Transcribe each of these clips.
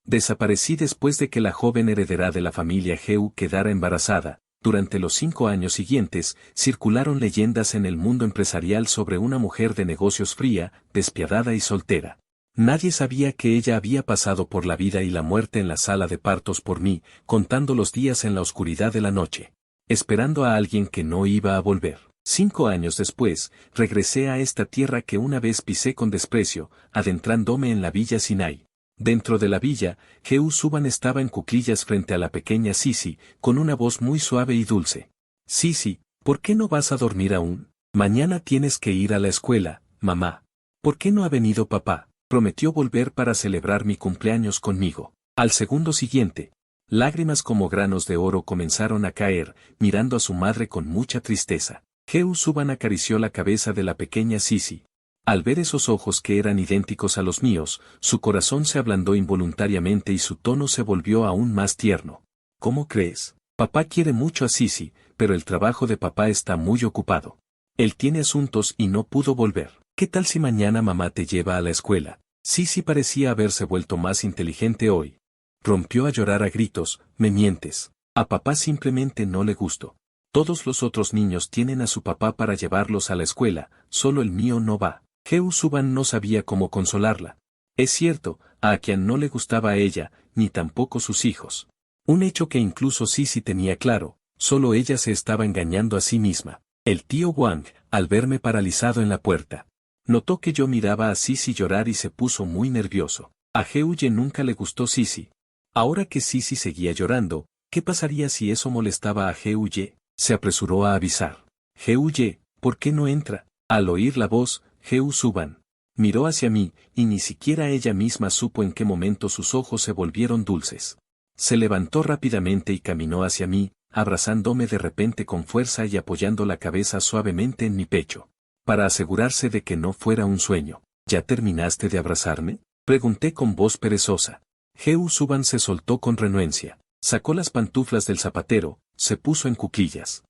Desaparecí después de que la joven heredera de la familia Geu quedara embarazada. Durante los 5 años siguientes, circularon leyendas en el mundo empresarial sobre una mujer de negocios fría, despiadada y soltera. Nadie sabía que ella había pasado por la vida y la muerte en la sala de partos por mí, contando los días en la oscuridad de la noche, esperando a alguien que no iba a volver. 5 años después, regresé a esta tierra que una vez pisé con desprecio, adentrándome en la villa Sinai. Dentro de la villa, Geu Suban estaba en cuclillas frente a la pequeña Sisi, con una voz muy suave y dulce. Sisi, ¿por qué no vas a dormir aún? Mañana tienes que ir a la escuela, mamá. ¿Por qué no ha venido papá? Prometió volver para celebrar mi cumpleaños conmigo. Al segundo siguiente, lágrimas como granos de oro comenzaron a caer, mirando a su madre con mucha tristeza. Geu Suban acarició la cabeza de la pequeña Sisi. Al ver esos ojos que eran idénticos a los míos, su corazón se ablandó involuntariamente y su tono se volvió aún más tierno. ¿Cómo crees? Papá quiere mucho a Sisi, pero el trabajo de papá está muy ocupado. Él tiene asuntos y no pudo volver. ¿Qué tal si mañana mamá te lleva a la escuela? Sisi parecía haberse vuelto más inteligente hoy. Rompió a llorar a gritos. Me mientes. A papá simplemente no le gustó. Todos los otros niños tienen a su papá para llevarlos a la escuela, solo el mío no va. Geu Suban no sabía cómo consolarla. Es cierto, a Akian no le gustaba a ella, ni tampoco sus hijos. Un hecho que incluso Sisi tenía claro, solo ella se estaba engañando a sí misma. El tío Wang, al verme paralizado en la puerta, notó que yo miraba a Sisi llorar y se puso muy nervioso. A Geu Ye nunca le gustó Sisi. Ahora que Sisi seguía llorando, ¿qué pasaría si eso molestaba a Geu Ye? Se apresuró a avisar. Geu Ye, ¿por qué no entra? Al oír la voz, Geu Suban miró hacia mí, y ni siquiera ella misma supo en qué momento sus ojos se volvieron dulces. Se levantó rápidamente y caminó hacia mí, abrazándome de repente con fuerza y apoyando la cabeza suavemente en mi pecho, para asegurarse de que no fuera un sueño. ¿Ya terminaste de abrazarme? Pregunté con voz perezosa. Geu Suban se soltó con renuencia, sacó las pantuflas del zapatero, se puso en cuclillas.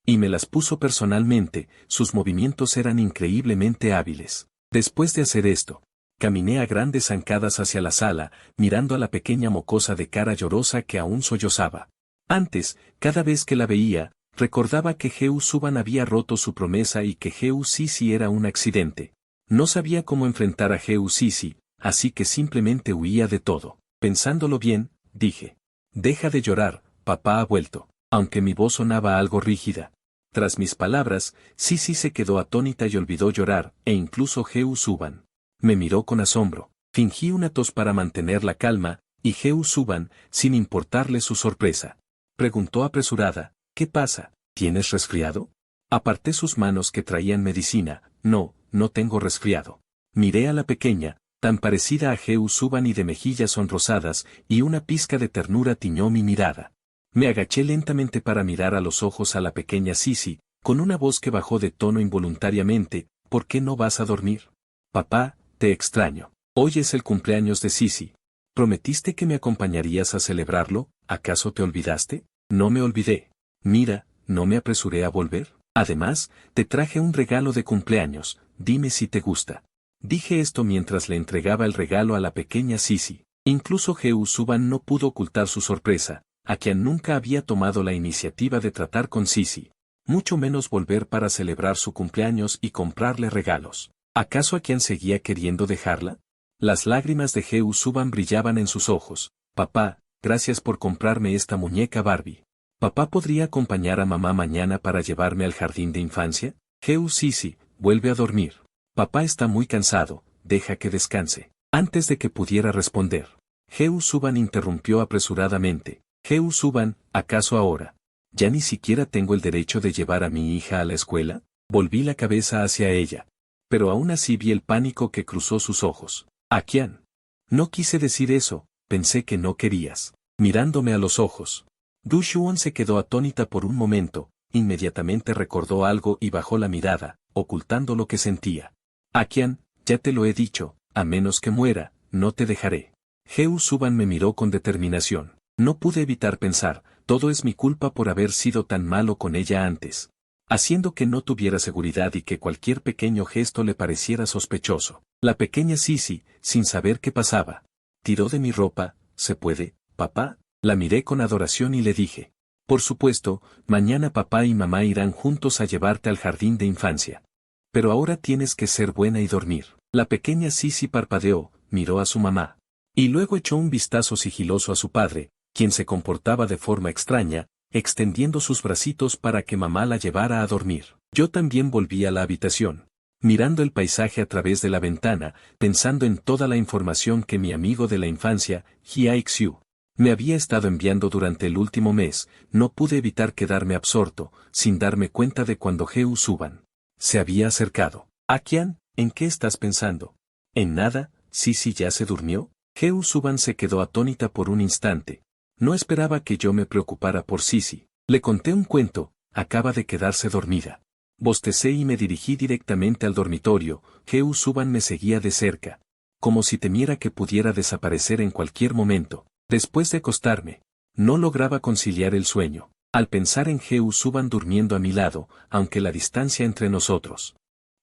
Y me las puso personalmente, sus movimientos eran increíblemente hábiles. Después de hacer esto, caminé a grandes zancadas hacia la sala, mirando a la pequeña mocosa de cara llorosa que aún sollozaba. Antes, cada vez que la veía, recordaba que Geu Suban había roto su promesa y que Geu Sisi era un accidente. No sabía cómo enfrentar a Geu Sisi, así que simplemente huía de todo. Pensándolo bien, dije: deja de llorar, papá ha vuelto. Aunque mi voz sonaba algo rígida. Tras mis palabras, Sisi se quedó atónita y olvidó llorar, e incluso Geu Suban me miró con asombro. Fingí una tos para mantener la calma, y Geu Suban, sin importarle su sorpresa, preguntó apresurada: ¿qué pasa? ¿Tienes resfriado? Aparté sus manos que traían medicina. No, no tengo resfriado. Miré a la pequeña, tan parecida a Geu Suban y de mejillas sonrosadas, y una pizca de ternura tiñó mi mirada. Me agaché lentamente para mirar a los ojos a la pequeña Sisi, con una voz que bajó de tono involuntariamente: ¿por qué no vas a dormir? Papá, te extraño. Hoy es el cumpleaños de Sisi. ¿Prometiste que me acompañarías a celebrarlo? ¿Acaso te olvidaste? No me olvidé. Mira, no me apresuré a volver. Además, te traje un regalo de cumpleaños, dime si te gusta. Dije esto mientras le entregaba el regalo a la pequeña Sisi. Incluso Geu Suban no pudo ocultar su sorpresa. Akian nunca había tomado la iniciativa de tratar con Sisi, mucho menos volver para celebrar su cumpleaños y comprarle regalos. ¿Acaso Akian seguía queriendo dejarla? Las lágrimas de Geu Suban brillaban en sus ojos. Papá, gracias por comprarme esta muñeca Barbie. ¿Papá podría acompañar a mamá mañana para llevarme al jardín de infancia? Geu Sisi, vuelve a dormir. Papá está muy cansado, deja que descanse. Antes de que pudiera responder, Geu Suban interrumpió apresuradamente. Geu Suban, ¿acaso ahora ya ni siquiera tengo el derecho de llevar a mi hija a la escuela? Volví la cabeza hacia ella, pero aún así vi el pánico que cruzó sus ojos. Akian. No quise decir eso, pensé que no querías. Mirándome a los ojos. Du Xuan se quedó atónita por un momento, inmediatamente recordó algo y bajó la mirada, ocultando lo que sentía. Akian, ya te lo he dicho, a menos que muera, no te dejaré. Geu Suban me miró con determinación. No pude evitar pensar: todo es mi culpa por haber sido tan malo con ella antes, haciendo que no tuviera seguridad y que cualquier pequeño gesto le pareciera sospechoso. La pequeña Sisi, sin saber qué pasaba, tiró de mi ropa, ¿se puede, papá? La miré con adoración y le dije. Por supuesto, mañana papá y mamá irán juntos a llevarte al jardín de infancia. Pero ahora tienes que ser buena y dormir. La pequeña Sisi parpadeó, miró a su mamá. Y luego echó un vistazo sigiloso a su padre, quien se comportaba de forma extraña, extendiendo sus bracitos para que mamá la llevara a dormir. Yo también volví a la habitación, mirando el paisaje a través de la ventana, pensando en toda la información que mi amigo de la infancia, Hye-Xiu, me había estado enviando durante el último mes. No pude evitar quedarme absorto, sin darme cuenta de cuando Heu Suban se había acercado. Akian, ¿en qué estás pensando? En nada. ¿Sisi ya se durmió? Heu Suban se quedó atónita por un instante. No esperaba que yo me preocupara por Sisi. Le conté un cuento, acaba de quedarse dormida. Bostecé y me dirigí directamente al dormitorio. Heu Suban me seguía de cerca, como si temiera que pudiera desaparecer en cualquier momento. Después de acostarme, no lograba conciliar el sueño, al pensar en Heu Suban durmiendo a mi lado, aunque la distancia entre nosotros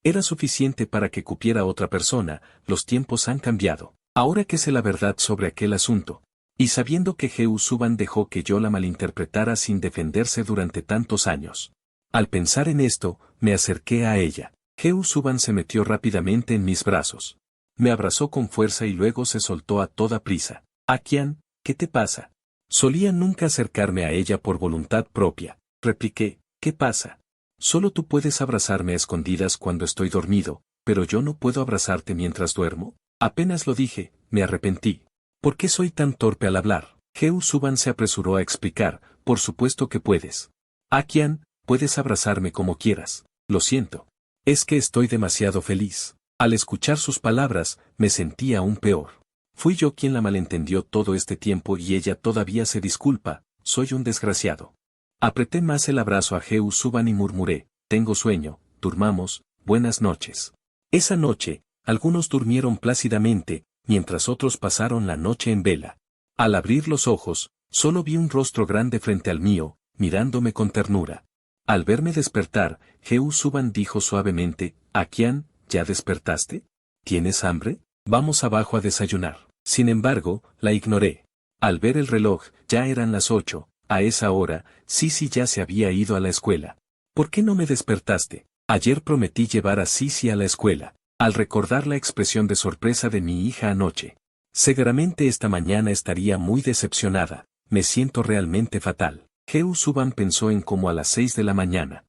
era suficiente para que cupiera otra persona. Los tiempos han cambiado. Ahora que sé la verdad sobre aquel asunto, y sabiendo que Heu Suban dejó que yo la malinterpretara sin defenderse durante tantos años. Al pensar en esto, me acerqué a ella. Heu Suban se metió rápidamente en mis brazos. Me abrazó con fuerza y luego se soltó a toda prisa. Akian, ¿qué te pasa? Solía nunca acercarme a ella por voluntad propia. Repliqué, ¿qué pasa? Solo tú puedes abrazarme a escondidas cuando estoy dormido, pero yo no puedo abrazarte mientras duermo. Apenas lo dije, me arrepentí. ¿Por qué soy tan torpe al hablar? Heu Suban se apresuró a explicar, por supuesto que puedes. Akian, puedes abrazarme como quieras. Lo siento. Es que estoy demasiado feliz. Al escuchar sus palabras, me sentí aún peor. Fui yo quien la malentendió todo este tiempo y ella todavía se disculpa. Soy un desgraciado. Apreté más el abrazo a Heu Suban y murmuré, tengo sueño, durmamos, buenas noches. Esa noche, algunos durmieron plácidamente, mientras otros pasaron la noche en vela. Al abrir los ojos, solo vi un rostro grande frente al mío, mirándome con ternura. Al verme despertar, Heu Suban dijo suavemente, Akian, ¿ya despertaste? ¿Tienes hambre? Vamos abajo a desayunar. Sin embargo, la ignoré. Al ver el reloj, ya eran las 8, a esa hora, Sisi ya se había ido a la escuela. ¿Por qué no me despertaste? Ayer prometí llevar a Sisi a la escuela. Al recordar la expresión de sorpresa de mi hija anoche, seguramente esta mañana estaría muy decepcionada. Me siento realmente fatal. Heu Suban pensó en como a las 6 de la mañana.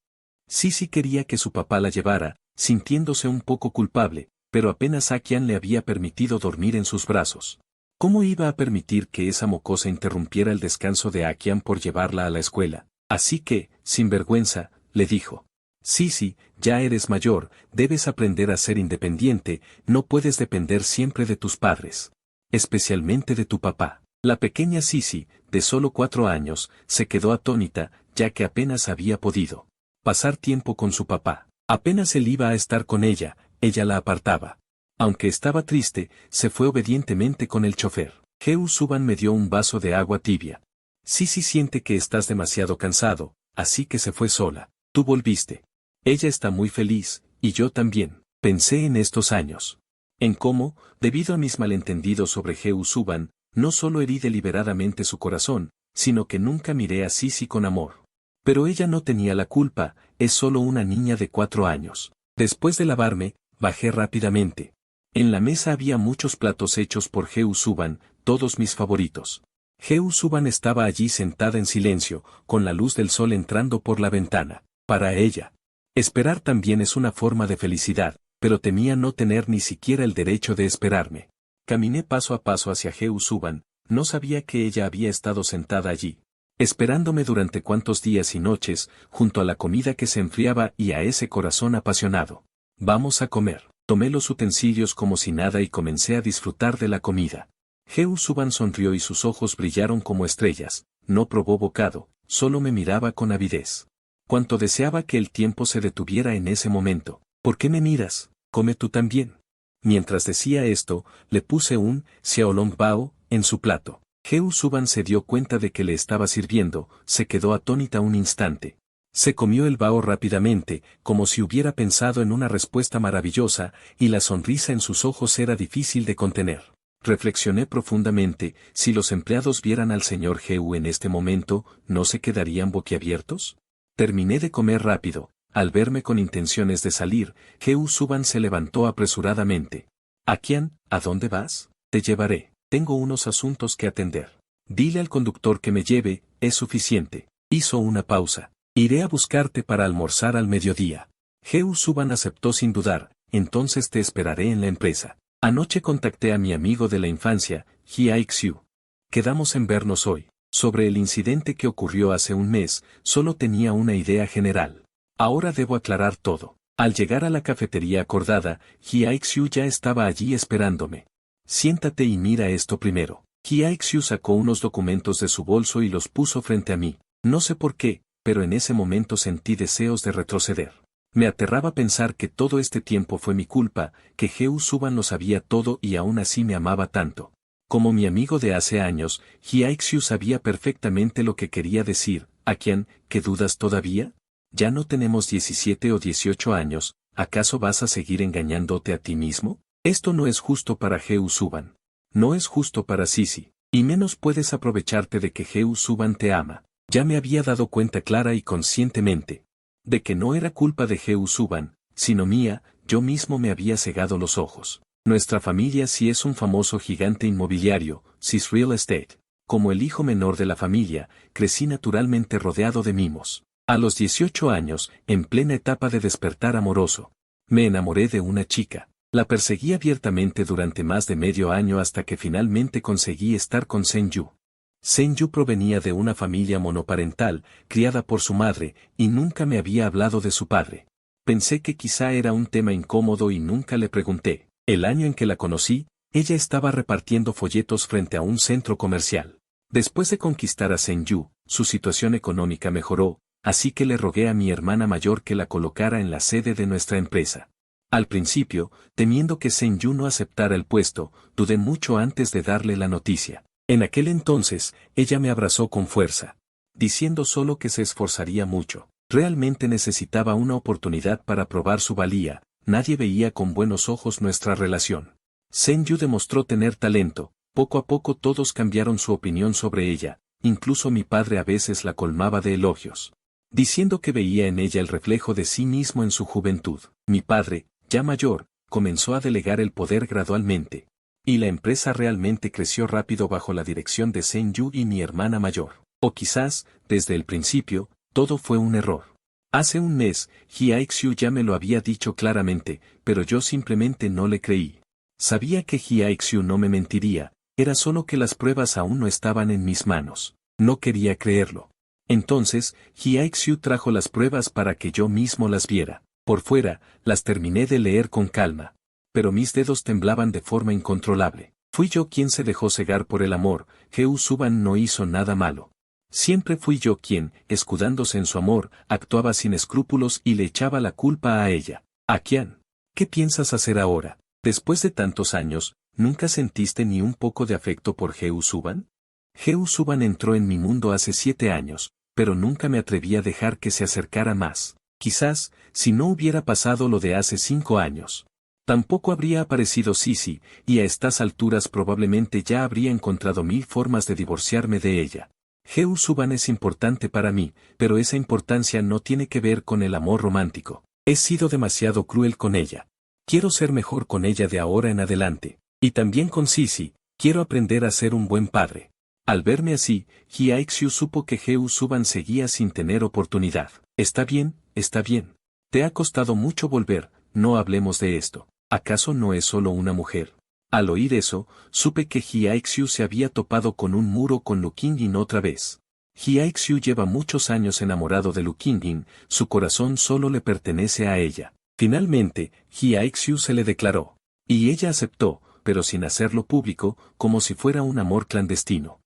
Sisi quería que su papá la llevara, sintiéndose un poco culpable, pero apenas Akian le había permitido dormir en sus brazos. ¿Cómo iba a permitir que esa mocosa interrumpiera el descanso de Akian por llevarla a la escuela? Así que, sin vergüenza, le dijo. Sisi, ya eres mayor, debes aprender a ser independiente, no puedes depender siempre de tus padres. Especialmente de tu papá. La pequeña Sisi, de solo 4 años, se quedó atónita, ya que apenas había podido pasar tiempo con su papá. Apenas él iba a estar con ella la apartaba. Aunque estaba triste, se fue obedientemente con el chofer. Heu Suban me dio un vaso de agua tibia. Sisi siente que estás demasiado cansado, así que se fue sola. Tú volviste. Ella está muy feliz, y yo también. Pensé en estos años. En cómo, debido a mis malentendidos sobre Heu Suban, no solo herí deliberadamente su corazón, sino que nunca miré a Sisi con amor. Pero ella no tenía la culpa, es solo una niña de 4 años. Después de lavarme, bajé rápidamente. En la mesa había muchos platos hechos por Heu Suban, todos mis favoritos. Heu Suban estaba allí sentada en silencio, con la luz del sol entrando por la ventana. Para ella, esperar también es una forma de felicidad, pero temía no tener ni siquiera el derecho de esperarme. Caminé paso a paso hacia Heu Suban, no sabía que ella había estado sentada allí, esperándome durante cuantos días y noches, junto a la comida que se enfriaba y a ese corazón apasionado. Vamos a comer. Tomé los utensilios como si nada y comencé a disfrutar de la comida. Heu Suban sonrió y sus ojos brillaron como estrellas. No probó bocado, solo me miraba con avidez. Cuánto deseaba que el tiempo se detuviera en ese momento. ¿Por qué me miras? Come tú también. Mientras decía esto, le puse un xiaolong bao en su plato. Heu Suban se dio cuenta de que le estaba sirviendo, se quedó atónita un instante. Se comió el bao rápidamente, como si hubiera pensado en una respuesta maravillosa, y la sonrisa en sus ojos era difícil de contener. Reflexioné profundamente, si los empleados vieran al señor Heu en este momento, ¿no se quedarían boquiabiertos? Terminé de comer rápido. Al verme con intenciones de salir, Heu Suban se levantó apresuradamente. «Akian, ¿a dónde vas? Te llevaré. Tengo unos asuntos que atender. Dile al conductor que me lleve, es suficiente». Hizo una pausa. «Iré a buscarte para almorzar al mediodía». Heu Suban aceptó sin dudar. «Entonces te esperaré en la empresa». Anoche contacté a mi amigo de la infancia, Hye Xiu. Quedamos en vernos hoy. Sobre el incidente que ocurrió hace un mes, solo tenía una idea general. Ahora debo aclarar todo. Al llegar a la cafetería acordada, Hye Xiu ya estaba allí esperándome. «Siéntate y mira esto primero». Hye Xiu sacó unos documentos de su bolso y los puso frente a mí. No sé por qué, pero en ese momento sentí deseos de retroceder. Me aterraba pensar que todo este tiempo fue mi culpa, que Heu Suban lo sabía todo y aún así me amaba tanto. Como mi amigo de hace años, Hye Xiu sabía perfectamente lo que quería decir. «Akian, ¿qué dudas todavía? Ya no tenemos 17 o 18 años, ¿acaso vas a seguir engañándote a ti mismo? Esto no es justo para Heu Suban. No es justo para Sisi, y menos puedes aprovecharte de que Heu Suban te ama». Ya me había dado cuenta clara y conscientemente de que no era culpa de Heu Suban, sino mía. Yo mismo me había cegado los ojos. Nuestra familia sí es un famoso gigante inmobiliario, Sis Real Estate. Como el hijo menor de la familia, crecí naturalmente rodeado de mimos. A los 18 años, en plena etapa de despertar amoroso, me enamoré de una chica. La perseguí abiertamente durante más de medio año hasta que finalmente conseguí estar con Sen-yu. Sen-yu provenía de una familia monoparental, criada por su madre, y nunca me había hablado de su padre. Pensé que quizá era un tema incómodo y nunca le pregunté. El año en que la conocí, ella estaba repartiendo folletos frente a un centro comercial. Después de conquistar a Sen-yu, su situación económica mejoró, así que le rogué a mi hermana mayor que la colocara en la sede de nuestra empresa. Al principio, temiendo que Sen-yu no aceptara el puesto, dudé mucho antes de darle la noticia. En aquel entonces, ella me abrazó con fuerza, diciendo solo que se esforzaría mucho. Realmente necesitaba una oportunidad para probar su valía. Nadie veía con buenos ojos nuestra relación. Sen-yu demostró tener talento. Poco a poco todos cambiaron su opinión sobre ella, incluso mi padre a veces la colmaba de elogios, diciendo que veía en ella el reflejo de sí mismo en su juventud. Mi padre, ya mayor, comenzó a delegar el poder gradualmente. Y la empresa realmente creció rápido bajo la dirección de Sen-yu y mi hermana mayor. O quizás, desde el principio, todo fue un error. Hace un mes, Hye Xiu ya me lo había dicho claramente, pero yo simplemente no le creí. Sabía que Hye Xiu no me mentiría, era solo que las pruebas aún no estaban en mis manos. No quería creerlo. Entonces, Hye Xiu trajo las pruebas para que yo mismo las viera. Por fuera, las terminé de leer con calma. Pero mis dedos temblaban de forma incontrolable. Fui yo quien se dejó cegar por el amor. Heu Suban no hizo nada malo. Siempre fui yo quien, escudándose en su amor, actuaba sin escrúpulos y le echaba la culpa a ella. Akian, ¿qué piensas hacer ahora? Después de tantos años, ¿nunca sentiste ni un poco de afecto por Heu Suban? Heu Suban entró en mi mundo hace 7 años, pero nunca me atreví a dejar que se acercara más. Quizás, si no hubiera pasado lo de hace 5 años. Tampoco habría aparecido Sisi, y a estas alturas probablemente ya habría encontrado 1000 formas de divorciarme de ella. Heu Suban es importante para mí, pero esa importancia no tiene que ver con el amor romántico. He sido demasiado cruel con ella. Quiero ser mejor con ella de ahora en adelante. Y también con Sisi, quiero aprender a ser un buen padre. Al verme así, Hye Xiu supo que Heu Suban seguía sin tener oportunidad. Está bien, está bien. Te ha costado mucho volver, no hablemos de esto. ¿Acaso no es solo una mujer? Al oír eso, supe que Hye Xiu se había topado con un muro con Lu Qingyun otra vez. Hye Xiu lleva muchos años enamorado de Lu Qingyun, su corazón solo le pertenece a ella. Finalmente, Hye Xiu se le declaró. Y ella aceptó, pero sin hacerlo público, como si fuera un amor clandestino.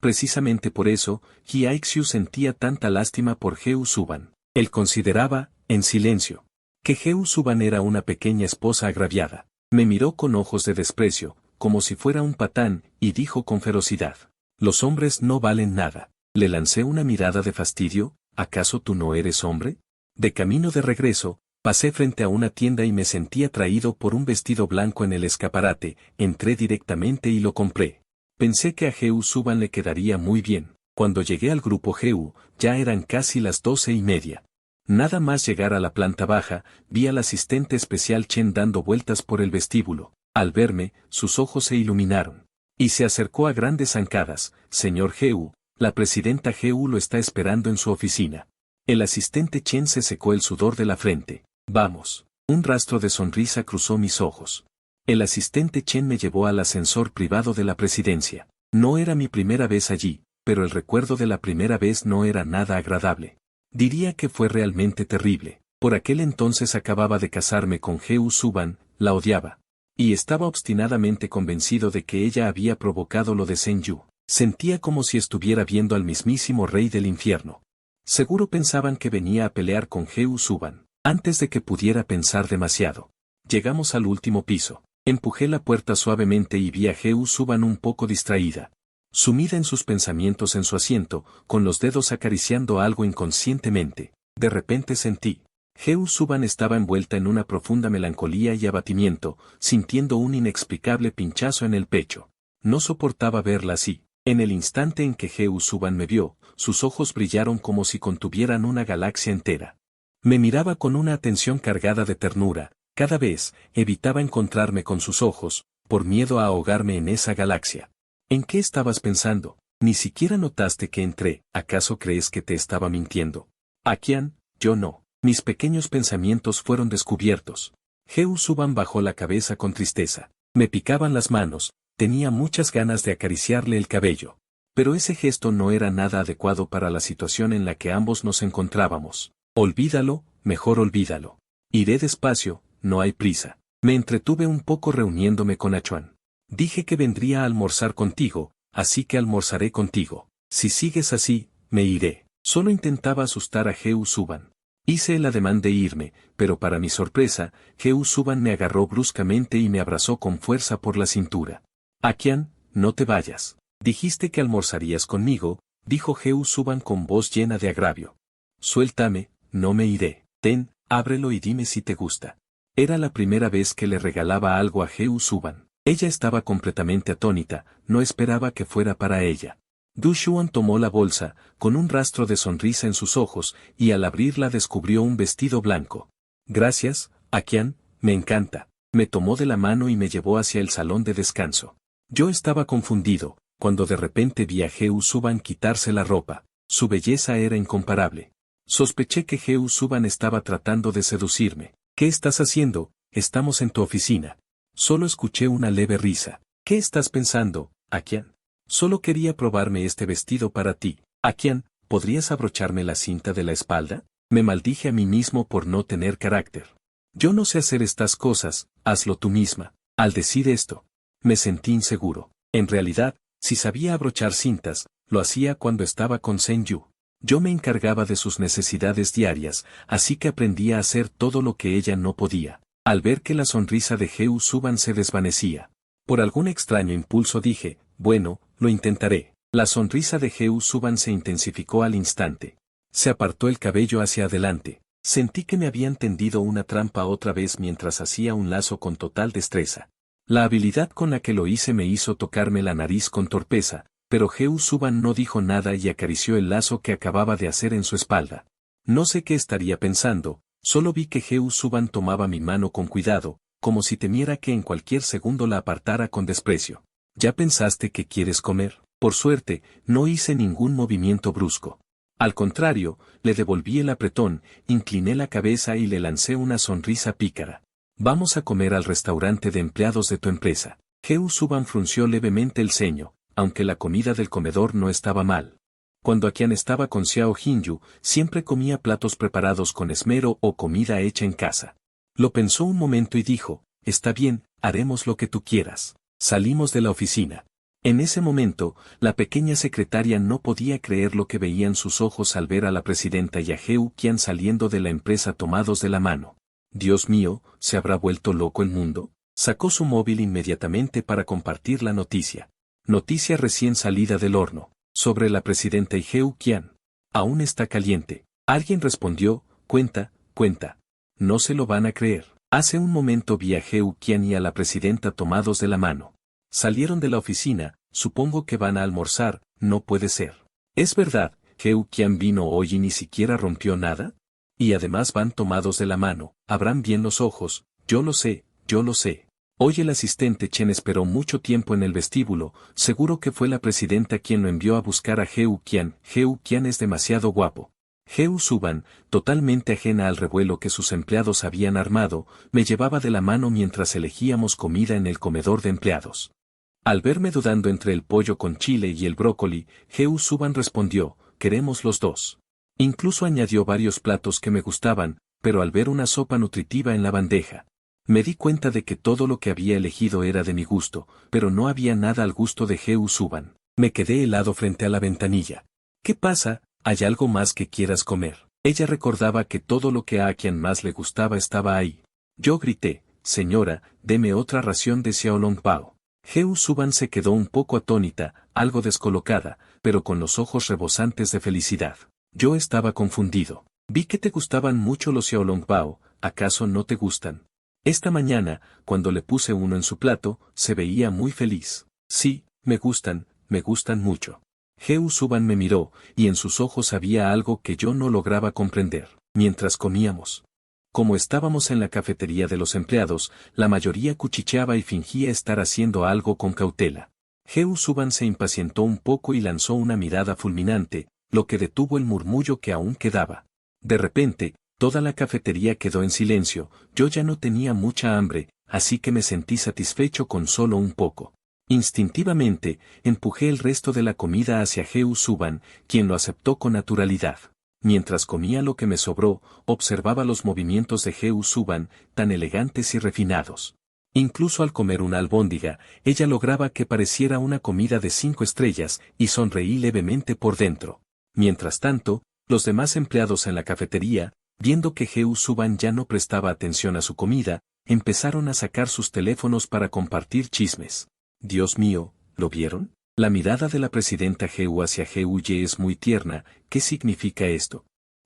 Precisamente por eso, Hye Xiu sentía tanta lástima por Heu Suban. Él consideraba, en silencio, que Heu Suban era una pequeña esposa agraviada. Me miró con ojos de desprecio, como si fuera un patán, y dijo con ferocidad: «Los hombres no valen nada». Le lancé una mirada de fastidio. ¿Acaso tú no eres hombre? De camino de regreso, Pasé frente a una tienda y me sentí atraído por un vestido blanco en el escaparate, entré directamente y lo compré. Pensé que a Geu Suban le quedaría muy bien. Cuando llegué al grupo Geu, ya eran casi las 12:30. Nada más llegar a la planta baja, vi al asistente especial Chen dando vueltas por el vestíbulo. Al verme, sus ojos se iluminaron. Y se acercó a grandes zancadas. Señor Geu, la presidenta Geu lo está esperando en su oficina. El asistente Chen se secó el sudor de la frente. Vamos. Un rastro de sonrisa cruzó mis ojos. El asistente Chen me llevó al ascensor privado de la presidencia. No era mi primera vez allí, pero el recuerdo de la primera vez no era nada agradable. Diría que fue realmente terrible. Por aquel entonces acababa de casarme con Geu Suban, la odiaba. Y estaba obstinadamente convencido de que ella había provocado lo de Zheng Yu. Sentía como si estuviera viendo al mismísimo rey del infierno. Seguro pensaban que venía a pelear con Geu Suban. Antes de que pudiera pensar demasiado. Llegamos al último piso. Empujé la puerta suavemente y vi a Geu Suban un poco distraída. Sumida en sus pensamientos en su asiento, con los dedos acariciando algo inconscientemente. De repente sentí. Geu Suban estaba envuelta en una profunda melancolía y abatimiento, sintiendo un inexplicable pinchazo en el pecho. No soportaba verla así. En el instante en que Geu Suban me vio, sus ojos brillaron como si contuvieran una galaxia entera. Me miraba con una atención cargada de ternura, cada vez evitaba encontrarme con sus ojos, por miedo a ahogarme en esa galaxia. ¿En qué estabas pensando? Ni siquiera notaste que entré, ¿acaso crees que te estaba mintiendo? Akian, yo no. Mis pequeños pensamientos fueron descubiertos. Geu Suban bajó la cabeza con tristeza. Me picaban las manos, tenía muchas ganas de acariciarle el cabello. Pero ese gesto no era nada adecuado para la situación en la que ambos nos encontrábamos. Olvídalo, mejor olvídalo. Iré despacio, no hay prisa. Me entretuve un poco reuniéndome con Achuan. Dije que vendría a almorzar contigo, así que almorzaré contigo. Si sigues así, me iré. Solo intentaba asustar a Geu Suban. Hice el ademán de irme, pero para mi sorpresa, Geu Suban me agarró bruscamente y me abrazó con fuerza por la cintura. Akian, no te vayas. Dijiste que almorzarías conmigo, dijo Geu Suban con voz llena de agravio. Suéltame, no me iré. Ten, ábrelo y dime si te gusta. Era la primera vez que le regalaba algo a Geu Suban. Ella estaba completamente atónita, no esperaba que fuera para ella. Du Xuan tomó la bolsa, con un rastro de sonrisa en sus ojos, y al abrirla descubrió un vestido blanco. Gracias, Akian, me encanta. Me tomó de la mano y me llevó hacia el salón de descanso. Yo estaba confundido, cuando de repente vi a Geu Suban quitarse la ropa. Su belleza era incomparable. Sospeché que Geu Suban estaba tratando de seducirme. ¿Qué estás haciendo? Estamos en tu oficina. Solo escuché una leve risa. ¿Qué estás pensando, Akian? Solo quería probarme este vestido para ti. Akian, ¿podrías abrocharme la cinta de la espalda? Me maldije a mí mismo por no tener carácter. Yo no sé hacer estas cosas, hazlo tú misma. Al decir esto, me sentí inseguro. En realidad, si sabía abrochar cintas, lo hacía cuando estaba con Zheng Yu. Yo me encargaba de sus necesidades diarias, así que aprendí a hacer todo lo que ella no podía. Al ver que la sonrisa de Geu Suban se desvanecía, por algún extraño impulso dije, bueno, lo intentaré. La sonrisa de Geu Suban se intensificó al instante. Se apartó el cabello hacia adelante. Sentí que me habían tendido una trampa otra vez mientras hacía un lazo con total destreza. La habilidad con la que lo hice me hizo tocarme la nariz con torpeza, pero Geu Suban no dijo nada y acarició el lazo que acababa de hacer en su espalda. No sé qué estaría pensando, solo vi que Geu Suban tomaba mi mano con cuidado, como si temiera que en cualquier segundo la apartara con desprecio. ¿Ya pensaste que quieres comer? Por suerte, no hice ningún movimiento brusco. Al contrario, le devolví el apretón, incliné la cabeza y le lancé una sonrisa pícara. Vamos a comer al restaurante de empleados de tu empresa. Geu Suban frunció levemente el ceño, aunque la comida del comedor no estaba mal. Cuando Akian estaba con Xiao Hinyu, siempre comía platos preparados con esmero o comida hecha en casa. Lo pensó un momento y dijo, está bien, haremos lo que tú quieras. Salimos de la oficina. En ese momento, la pequeña secretaria no podía creer lo que veían sus ojos al ver a la presidenta y a Geu Qian saliendo de la empresa tomados de la mano. Dios mío, ¿se habrá vuelto loco el mundo? Sacó su móvil inmediatamente para compartir la noticia. Noticia recién salida del horno, sobre la presidenta y Geu Qian. Aún está caliente. Alguien respondió, cuenta, cuenta. No se lo van a creer. Hace un momento vi a Heo Qian y a la presidenta tomados de la mano. Salieron de la oficina, supongo que van a almorzar, no puede ser. ¿Es verdad, Heo Qian vino hoy y ni siquiera rompió nada? Y además van tomados de la mano, abran bien los ojos, yo lo sé, yo lo sé. Hoy el asistente Chen esperó mucho tiempo en el vestíbulo, seguro que fue la presidenta quien lo envió a buscar a Heo Qian. Heo Qian es demasiado guapo. Heo Suban, totalmente ajena al revuelo que sus empleados habían armado, me llevaba de la mano mientras elegíamos comida en el comedor de empleados. Al verme dudando entre el pollo con chile y el brócoli, Heo Suban respondió, queremos los dos. Incluso añadió varios platos que me gustaban, pero al ver una sopa nutritiva en la bandeja, me di cuenta de que todo lo que había elegido era de mi gusto, pero no había nada al gusto de Heo Suban. Me quedé helado frente a la ventanilla. ¿Qué pasa? ¿Hay algo más que quieras comer? Ella recordaba que todo lo que a quien más le gustaba estaba ahí. Yo grité, señora, deme otra ración de xiaolongbao. Heo Suban se quedó un poco atónita, algo descolocada, pero con los ojos rebosantes de felicidad. Yo estaba confundido. Vi que te gustaban mucho los xiaolongbao, ¿acaso no te gustan? Esta mañana, cuando le puse uno en su plato, se veía muy feliz. Sí, me gustan mucho. Heo Suban me miró, y en sus ojos había algo que yo no lograba comprender. Mientras comíamos. Como estábamos en la cafetería de los empleados, la mayoría cuchicheaba y fingía estar haciendo algo con cautela. Heo Suban se impacientó un poco y lanzó una mirada fulminante, lo que detuvo el murmullo que aún quedaba. De repente, toda la cafetería quedó en silencio, yo ya no tenía mucha hambre, así que me sentí satisfecho con solo un poco. Instintivamente, empujé el resto de la comida hacia Heo Suban, quien lo aceptó con naturalidad. Mientras comía lo que me sobró, observaba los movimientos de Heo Suban, tan elegantes y refinados. Incluso al comer una albóndiga, ella lograba que pareciera una comida de 5 estrellas, y sonreí levemente por dentro. Mientras tanto, los demás empleados en la cafetería, viendo que Heo Suban ya no prestaba atención a su comida, empezaron a sacar sus teléfonos para compartir chismes. Dios mío, ¿lo vieron? La mirada de la presidenta Heo hacia Heo Ye es muy tierna, ¿qué significa esto?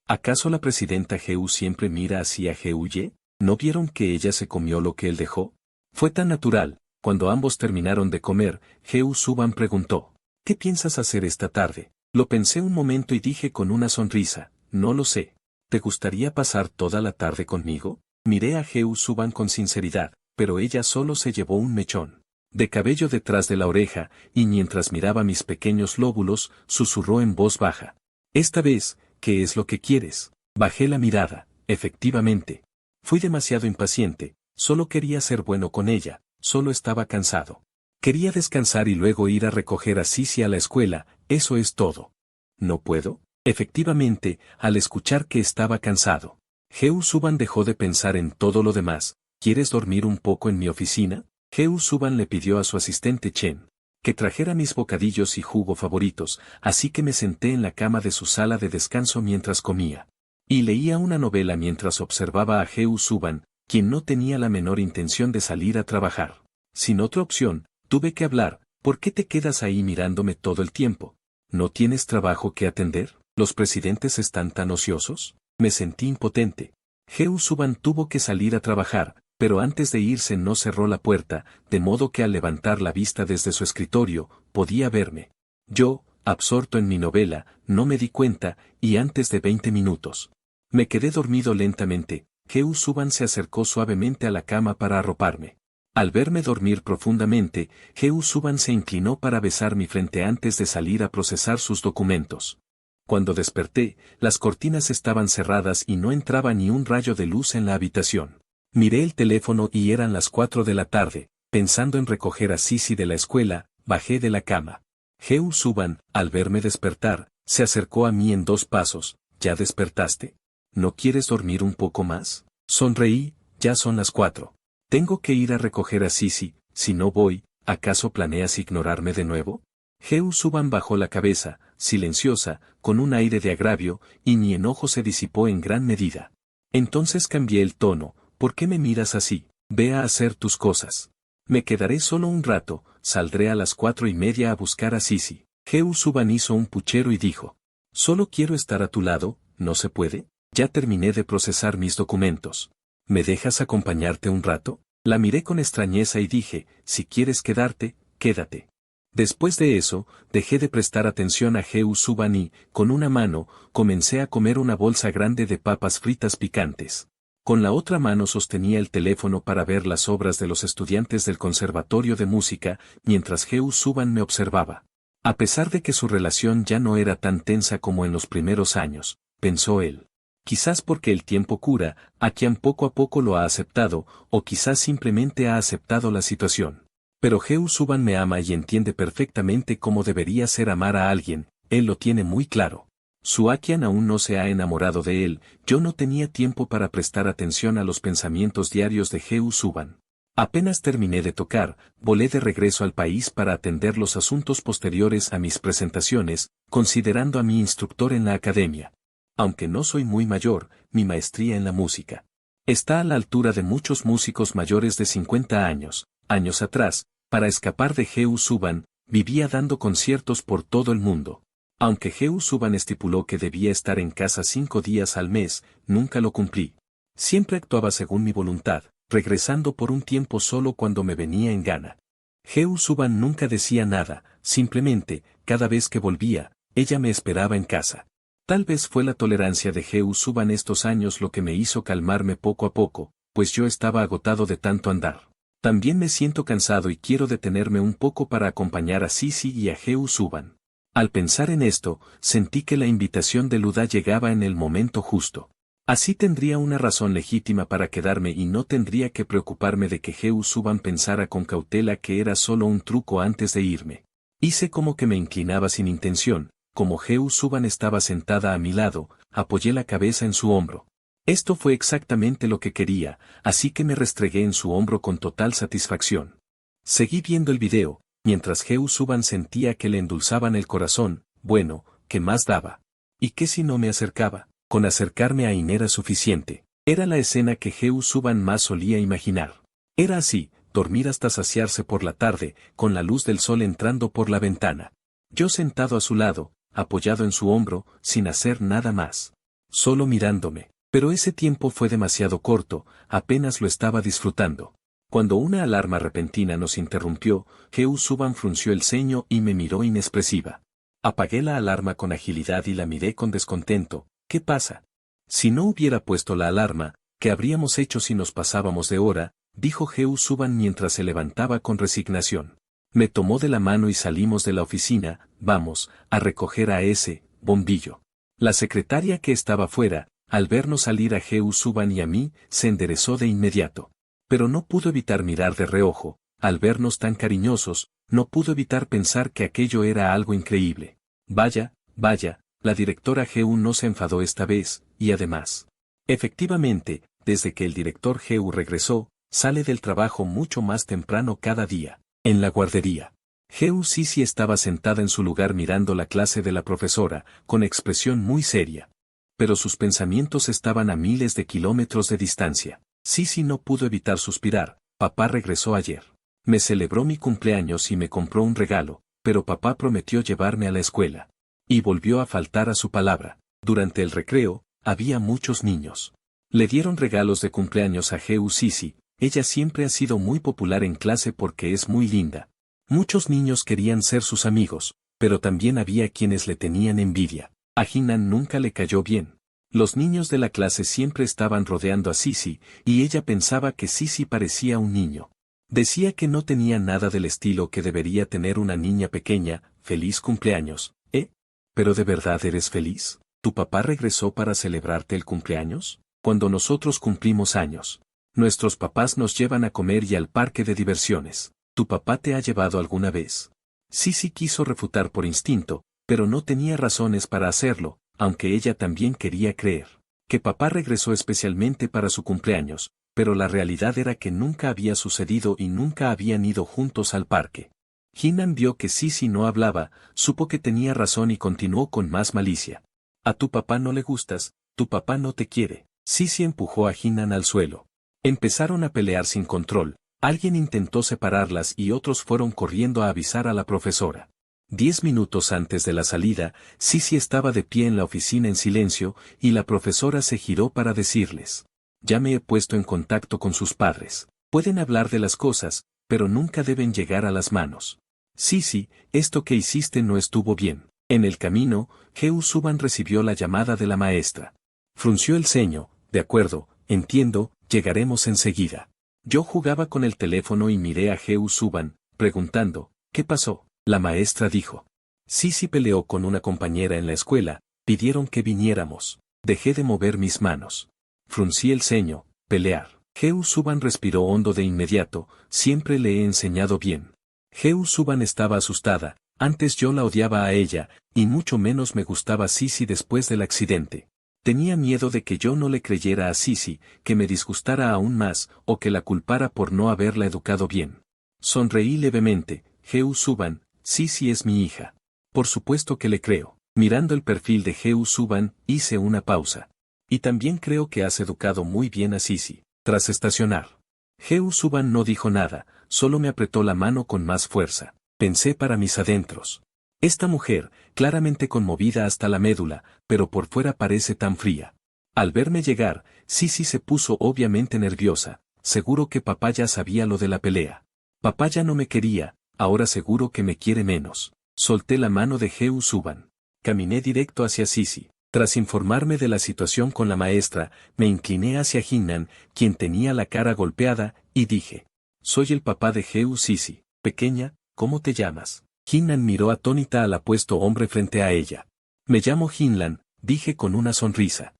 ¿Acaso la presidenta Heo siempre mira hacia Heo Ye? ¿No vieron que ella se comió lo que él dejó? Fue tan natural, cuando ambos terminaron de comer, Heo Suban preguntó, ¿qué piensas hacer esta tarde? Lo pensé un momento y dije con una sonrisa, no lo sé. ¿Te gustaría pasar toda la tarde conmigo? Miré a Heo Suban con sinceridad, pero ella solo se llevó un mechón de cabello detrás de la oreja, y mientras miraba mis pequeños lóbulos, susurró en voz baja. Esta vez, ¿qué es lo que quieres? Bajé la mirada, efectivamente. Fui demasiado impaciente, solo quería ser bueno con ella, solo estaba cansado. Quería descansar y luego ir a recoger a Sisi a la escuela, eso es todo. ¿No puedo? Efectivamente, al escuchar que estaba cansado. Heo Suban dejó de pensar en todo lo demás. ¿Quieres dormir un poco en mi oficina? Heo Suban le pidió a su asistente Chen que trajera mis bocadillos y jugo favoritos, así que me senté en la cama de su sala de descanso mientras comía. Y leía una novela mientras observaba a Heo Suban, quien no tenía la menor intención de salir a trabajar. Sin otra opción, tuve que hablar, ¿por qué te quedas ahí mirándome todo el tiempo? ¿No tienes trabajo que atender? ¿Los presidentes están tan ociosos? Me sentí impotente. Heo Suban tuvo que salir a trabajar, pero antes de irse no cerró la puerta, de modo que al levantar la vista desde su escritorio, podía verme. Yo, absorto en mi novela, no me di cuenta, y antes de 20 minutos. Me quedé dormido lentamente. Heo Suban se acercó suavemente a la cama para arroparme. Al verme dormir profundamente, Heo Suban se inclinó para besar mi frente antes de salir a procesar sus documentos. Cuando desperté, las cortinas estaban cerradas y no entraba ni un rayo de luz en la habitación. Miré el teléfono y eran las 4 de la tarde, pensando en recoger a Sisi de la escuela, bajé de la cama. Heo Suban, al verme despertar, se acercó a mí en 2 pasos, ¿ya despertaste? ¿No quieres dormir un poco más? Sonreí, ya son las 4. Tengo que ir a recoger a Sisi, si no voy, ¿acaso planeas ignorarme de nuevo? Heo Suban bajó la cabeza, silenciosa, con un aire de agravio, y mi enojo se disipó en gran medida. Entonces cambié el tono. ¿Por qué me miras así? Ve a hacer tus cosas. Me quedaré solo un rato, saldré a las 4:30 a buscar a Sisi. Heo Suban hizo un puchero y dijo. Solo quiero estar a tu lado, ¿no se puede? Ya terminé de procesar mis documentos. ¿Me dejas acompañarte un rato? La miré con extrañeza y dije, si quieres quedarte, quédate. Después de eso, dejé de prestar atención a Jeu Suban y, con una mano, comencé a comer una bolsa grande de papas fritas picantes. Con la otra mano sostenía el teléfono para ver las obras de los estudiantes del Conservatorio de Música, mientras Jeu Suban me observaba. A pesar de que su relación ya no era tan tensa como en los primeros años, pensó él. Quizás porque el tiempo cura, a quien poco a poco lo ha aceptado, o quizás simplemente ha aceptado la situación. Pero Jeu Suban me ama y entiende perfectamente cómo debería ser amar a alguien, él lo tiene muy claro. Suakian aún no se ha enamorado de él, yo no tenía tiempo para prestar atención a los pensamientos diarios de Jeu Suban. Apenas terminé de tocar, volé de regreso al país para atender los asuntos posteriores a mis presentaciones, considerando a mi instructor en la academia. Aunque no soy muy mayor, mi maestría en la música está a la altura de muchos músicos mayores de 50 años. Años atrás, para escapar de Jeu Suban, vivía dando conciertos por todo el mundo. Aunque Jeu Suban estipuló que debía estar en casa 5 días al mes, nunca lo cumplí. Siempre actuaba según mi voluntad, regresando por un tiempo solo cuando me venía en gana. Jeu Suban nunca decía nada, simplemente, cada vez que volvía, ella me esperaba en casa. Tal vez fue la tolerancia de Jeu Suban estos años lo que me hizo calmarme poco a poco, pues yo estaba agotado de tanto andar. También me siento cansado y quiero detenerme un poco para acompañar a Sisi y a Jeu Suban. Al pensar en esto, sentí que la invitación de Luda llegaba en el momento justo. Así tendría una razón legítima para quedarme y no tendría que preocuparme de que Jeu Suban pensara con cautela que era solo un truco antes de irme. Hice como que me inclinaba sin intención. Como Jeu Suban estaba sentada a mi lado, apoyé la cabeza en su hombro. Esto fue exactamente lo que quería, así que me restregué en su hombro con total satisfacción. Seguí viendo el video, mientras Jeu Suban sentía que le endulzaban el corazón. Bueno, ¿qué más daba? ¿Y qué si no me acercaba? Con acercarme a Ain era suficiente. Era la escena que Jeu Suban más solía imaginar. Era así, dormir hasta saciarse por la tarde, con la luz del sol entrando por la ventana. Yo sentado a su lado, apoyado en su hombro, sin hacer nada más. Solo mirándome. Pero ese tiempo fue demasiado corto, apenas lo estaba disfrutando. Cuando una alarma repentina nos interrumpió, Jeu Suban frunció el ceño y me miró inexpresiva. Apagué la alarma con agilidad y la miré con descontento. ¿Qué pasa? Si no hubiera puesto la alarma, ¿qué habríamos hecho si nos pasábamos de hora? Dijo Jeu Suban mientras se levantaba con resignación. Me tomó de la mano y salimos de la oficina. Vamos, a recoger a ese bombillo. La secretaria que estaba fuera, al vernos salir a Jeu Suban y a mí, se enderezó de inmediato. Pero no pudo evitar mirar de reojo, al vernos tan cariñosos, no pudo evitar pensar que aquello era algo increíble. Vaya, vaya, la directora Jeu no se enfadó esta vez, y además. Efectivamente, desde que el director Jeu regresó, sale del trabajo mucho más temprano cada día. En la guardería. Jeu Sisi estaba sentada en su lugar mirando la clase de la profesora, con expresión muy seria. Pero sus pensamientos estaban a miles de kilómetros de distancia. Sisi no pudo evitar suspirar. Papá regresó ayer. Me celebró mi cumpleaños y me compró un regalo, pero papá prometió llevarme a la escuela. Y volvió a faltar a su palabra. Durante el recreo, había muchos niños. Le dieron regalos de cumpleaños a Jeu Sisi. Ella siempre ha sido muy popular en clase porque es muy linda. Muchos niños querían ser sus amigos, pero también había quienes le tenían envidia. A Jinan nunca le cayó bien. Los niños de la clase siempre estaban rodeando a Sisi, y ella pensaba que Sisi parecía un niño. Decía que no tenía nada del estilo que debería tener una niña pequeña. Feliz cumpleaños, ¿eh? ¿Pero de verdad eres feliz? ¿Tu papá regresó para celebrarte el cumpleaños? Cuando nosotros cumplimos años. Nuestros papás nos llevan a comer y al parque de diversiones. ¿Tu papá te ha llevado alguna vez? Sisi quiso refutar por instinto, pero no tenía razones para hacerlo, aunque ella también quería creer que papá regresó especialmente para su cumpleaños, pero la realidad era que nunca había sucedido y nunca habían ido juntos al parque. Jinan vio que Sisi no hablaba, supo que tenía razón y continuó con más malicia. A tu papá no le gustas, tu papá no te quiere. Sisi empujó a Jinan al suelo. Empezaron a pelear sin control, alguien intentó separarlas y otros fueron corriendo a avisar a la profesora. 10 minutos antes de la salida, Sisi estaba de pie en la oficina en silencio, y la profesora se giró para decirles: Ya me he puesto en contacto con sus padres. Pueden hablar de las cosas, pero nunca deben llegar a las manos. Sisi, esto que hiciste no estuvo bien. En el camino, Heo Suban recibió la llamada de la maestra. Frunció el ceño, de acuerdo, entiendo, llegaremos enseguida. Yo jugaba con el teléfono y miré a Heo Suban, preguntando, ¿qué pasó? La maestra dijo. Sisi peleó con una compañera en la escuela, pidieron que viniéramos. Dejé de mover mis manos. Fruncí el ceño, pelear. Heo Suban respiró hondo de inmediato, siempre le he enseñado bien. Heo Suban estaba asustada, antes yo la odiaba a ella, y mucho menos me gustaba Sisi después del accidente. Tenía miedo de que yo no le creyera a Sisi, que me disgustara aún más, o que la culpara por no haberla educado bien. Sonreí levemente, Heo Suban, Sisi es mi hija. Por supuesto que le creo. Mirando el perfil de Heo Suban, hice una pausa. Y también creo que has educado muy bien a Sisi. Tras estacionar. Heo Suban no dijo nada, solo me apretó la mano con más fuerza. Pensé para mis adentros. Esta mujer, claramente conmovida hasta la médula, pero por fuera parece tan fría. Al verme llegar, Sisi se puso obviamente nerviosa, seguro que papá ya sabía lo de la pelea. Papá ya no me quería, ahora seguro que me quiere menos. Solté la mano de Heo Suban. Caminé directo hacia Sisi. Tras informarme de la situación con la maestra, me incliné hacia Jinnan, quien tenía la cara golpeada, y dije. Soy el papá de Heo Sisi. Pequeña, ¿cómo te llamas? Jinnan miró atónita al apuesto hombre frente a ella. Me llamo Jinlan, dije con una sonrisa.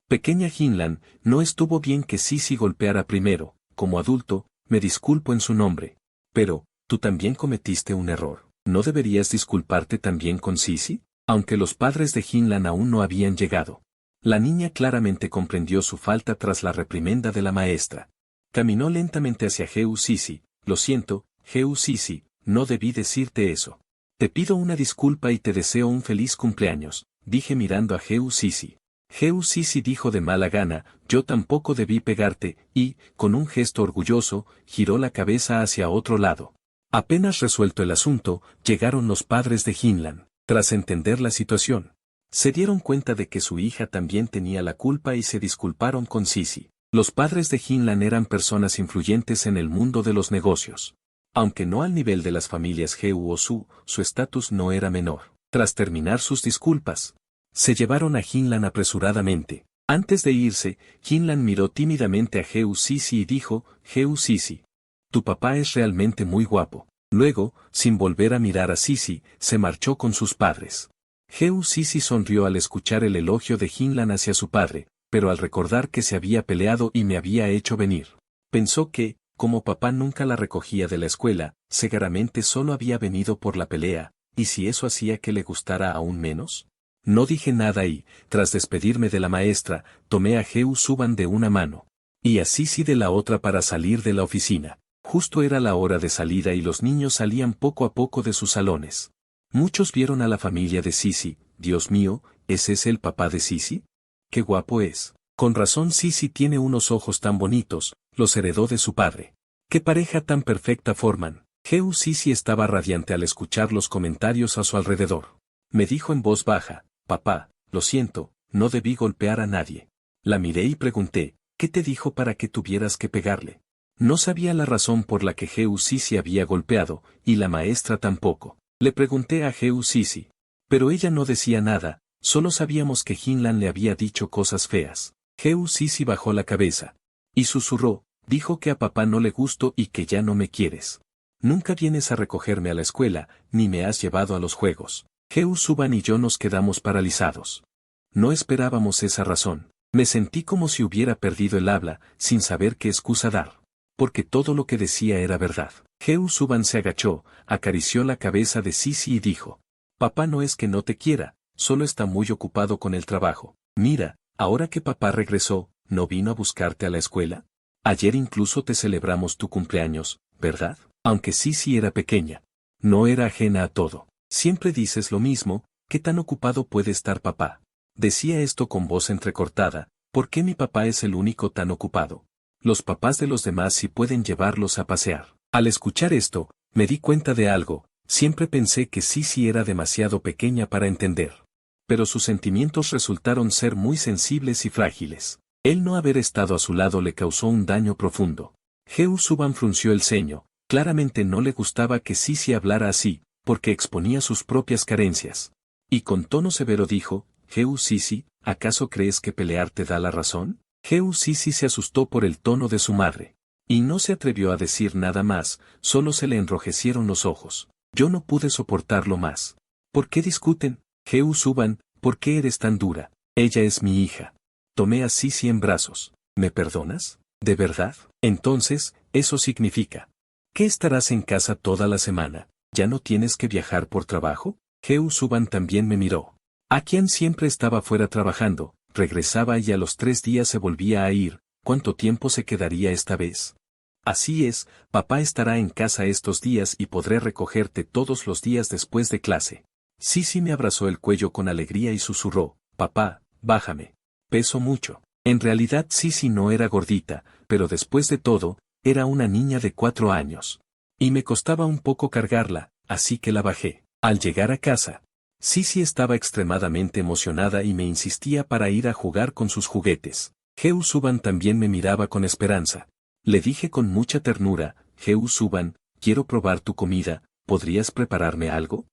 Pequeña Jinlan, no estuvo bien que Sisi golpeara primero, como adulto, me disculpo en su nombre. Pero, tú también cometiste un error. ¿No deberías disculparte también con Sisi? Aunque los padres de Jinlan aún no habían llegado. La niña claramente comprendió su falta tras la reprimenda de la maestra. Caminó lentamente hacia Heo Sisi. Lo siento, Heo Sisi, no debí decirte eso. Te pido una disculpa y te deseo un feliz cumpleaños, dije mirando a Heo Sisi. Heo Sisi dijo de mala gana, yo tampoco debí pegarte, y, con un gesto orgulloso, giró la cabeza hacia otro lado. Apenas resuelto el asunto, llegaron los padres de Jinlan. Tras entender la situación, se dieron cuenta de que su hija también tenía la culpa y se disculparon con Sisi. Los padres de Jinlan eran personas influyentes en el mundo de los negocios. Aunque no al nivel de las familias Heo o Su estatus no era menor. Tras terminar sus disculpas, se llevaron a Jinlan apresuradamente. Antes de irse, Jinlan miró tímidamente a Heo Sisi y dijo, Heo Sisi, tu papá es realmente muy guapo. Luego, sin volver a mirar a Sisi, se marchó con sus padres. Heo Sisi sonrió al escuchar el elogio de Jinlan hacia su padre, pero al recordar que se había peleado y me había hecho venir, pensó que, como papá nunca la recogía de la escuela, seguramente solo había venido por la pelea, y si eso hacía que le gustara aún menos. No dije nada y, tras despedirme de la maestra, tomé a Heo Suban de una mano, y a Sisi de la otra para salir de la oficina. Justo era la hora de salida y los niños salían poco a poco de sus salones. Muchos vieron a la familia de Sisi. Dios mío, ¿es ese el papá de Sisi? ¡Qué guapo es! Con razón Sisi tiene unos ojos tan bonitos, los heredó de su padre. ¡Qué pareja tan perfecta forman! Heo Sisi estaba radiante al escuchar los comentarios a su alrededor. Me dijo en voz baja, papá, lo siento, no debí golpear a nadie. La miré y pregunté, ¿qué te dijo para que tuvieras que pegarle? No sabía la razón por la que Heo Sisi había golpeado, y la maestra tampoco. Le pregunté a Heo Sisi. Pero ella no decía nada, solo sabíamos que Jinlan le había dicho cosas feas. Heo Sisi bajó la cabeza. Y susurró, dijo que a papá no le gustó y que ya no me quieres. Nunca vienes a recogerme a la escuela, ni me has llevado a los juegos. Heo Suban y yo nos quedamos paralizados. No esperábamos esa razón. Me sentí como si hubiera perdido el habla, sin saber qué excusa dar. Porque todo lo que decía era verdad. Heo Suban se agachó, acarició la cabeza de Sisi y dijo, papá no es que no te quiera, solo está muy ocupado con el trabajo. Mira, ahora que papá regresó, ¿no vino a buscarte a la escuela? Ayer incluso te celebramos tu cumpleaños, ¿verdad? Aunque Sisi era pequeña. No era ajena a todo. Siempre dices lo mismo, ¿qué tan ocupado puede estar papá? Decía esto con voz entrecortada, ¿por qué mi papá es el único tan ocupado? Los papás de los demás sí pueden llevarlos a pasear. Al escuchar esto, me di cuenta de algo, siempre pensé que Sisi era demasiado pequeña para entender. Pero sus sentimientos resultaron ser muy sensibles y frágiles. El no haber estado a su lado le causó un daño profundo. Jeu Suban frunció el ceño, claramente no le gustaba que Sisi hablara así, porque exponía sus propias carencias. Y con tono severo dijo, Jeu Sisi, ¿acaso crees que pelear te da la razón? Jeu Sisi se asustó por el tono de su madre. Y no se atrevió a decir nada más, solo se le enrojecieron los ojos. Yo no pude soportarlo más. ¿Por qué discuten? Jeu Suban, ¿por qué eres tan dura? Ella es mi hija. Tomé a Sisi en brazos. ¿Me perdonas? ¿De verdad? Entonces, eso significa que estarás en casa toda la semana. ¿Ya no tienes que viajar por trabajo? Jeu Suban también me miró. Akian siempre estaba fuera trabajando, regresaba y a los 3 días se volvía a ir. ¿Cuánto tiempo se quedaría esta vez? Así es, papá estará en casa estos días y podré recogerte todos los días después de clase. Sisi me abrazó el cuello con alegría y susurró, papá, bájame. Peso mucho. En realidad Sisi no era gordita, pero después de todo, era una niña de 4 años. Y me costaba un poco cargarla, así que la bajé. Al llegar a casa, Sisi estaba extremadamente emocionada y me insistía para ir a jugar con sus juguetes. Jeu Suban también me miraba con esperanza. Le dije con mucha ternura, Jeu Suban, quiero probar tu comida, ¿podrías prepararme algo?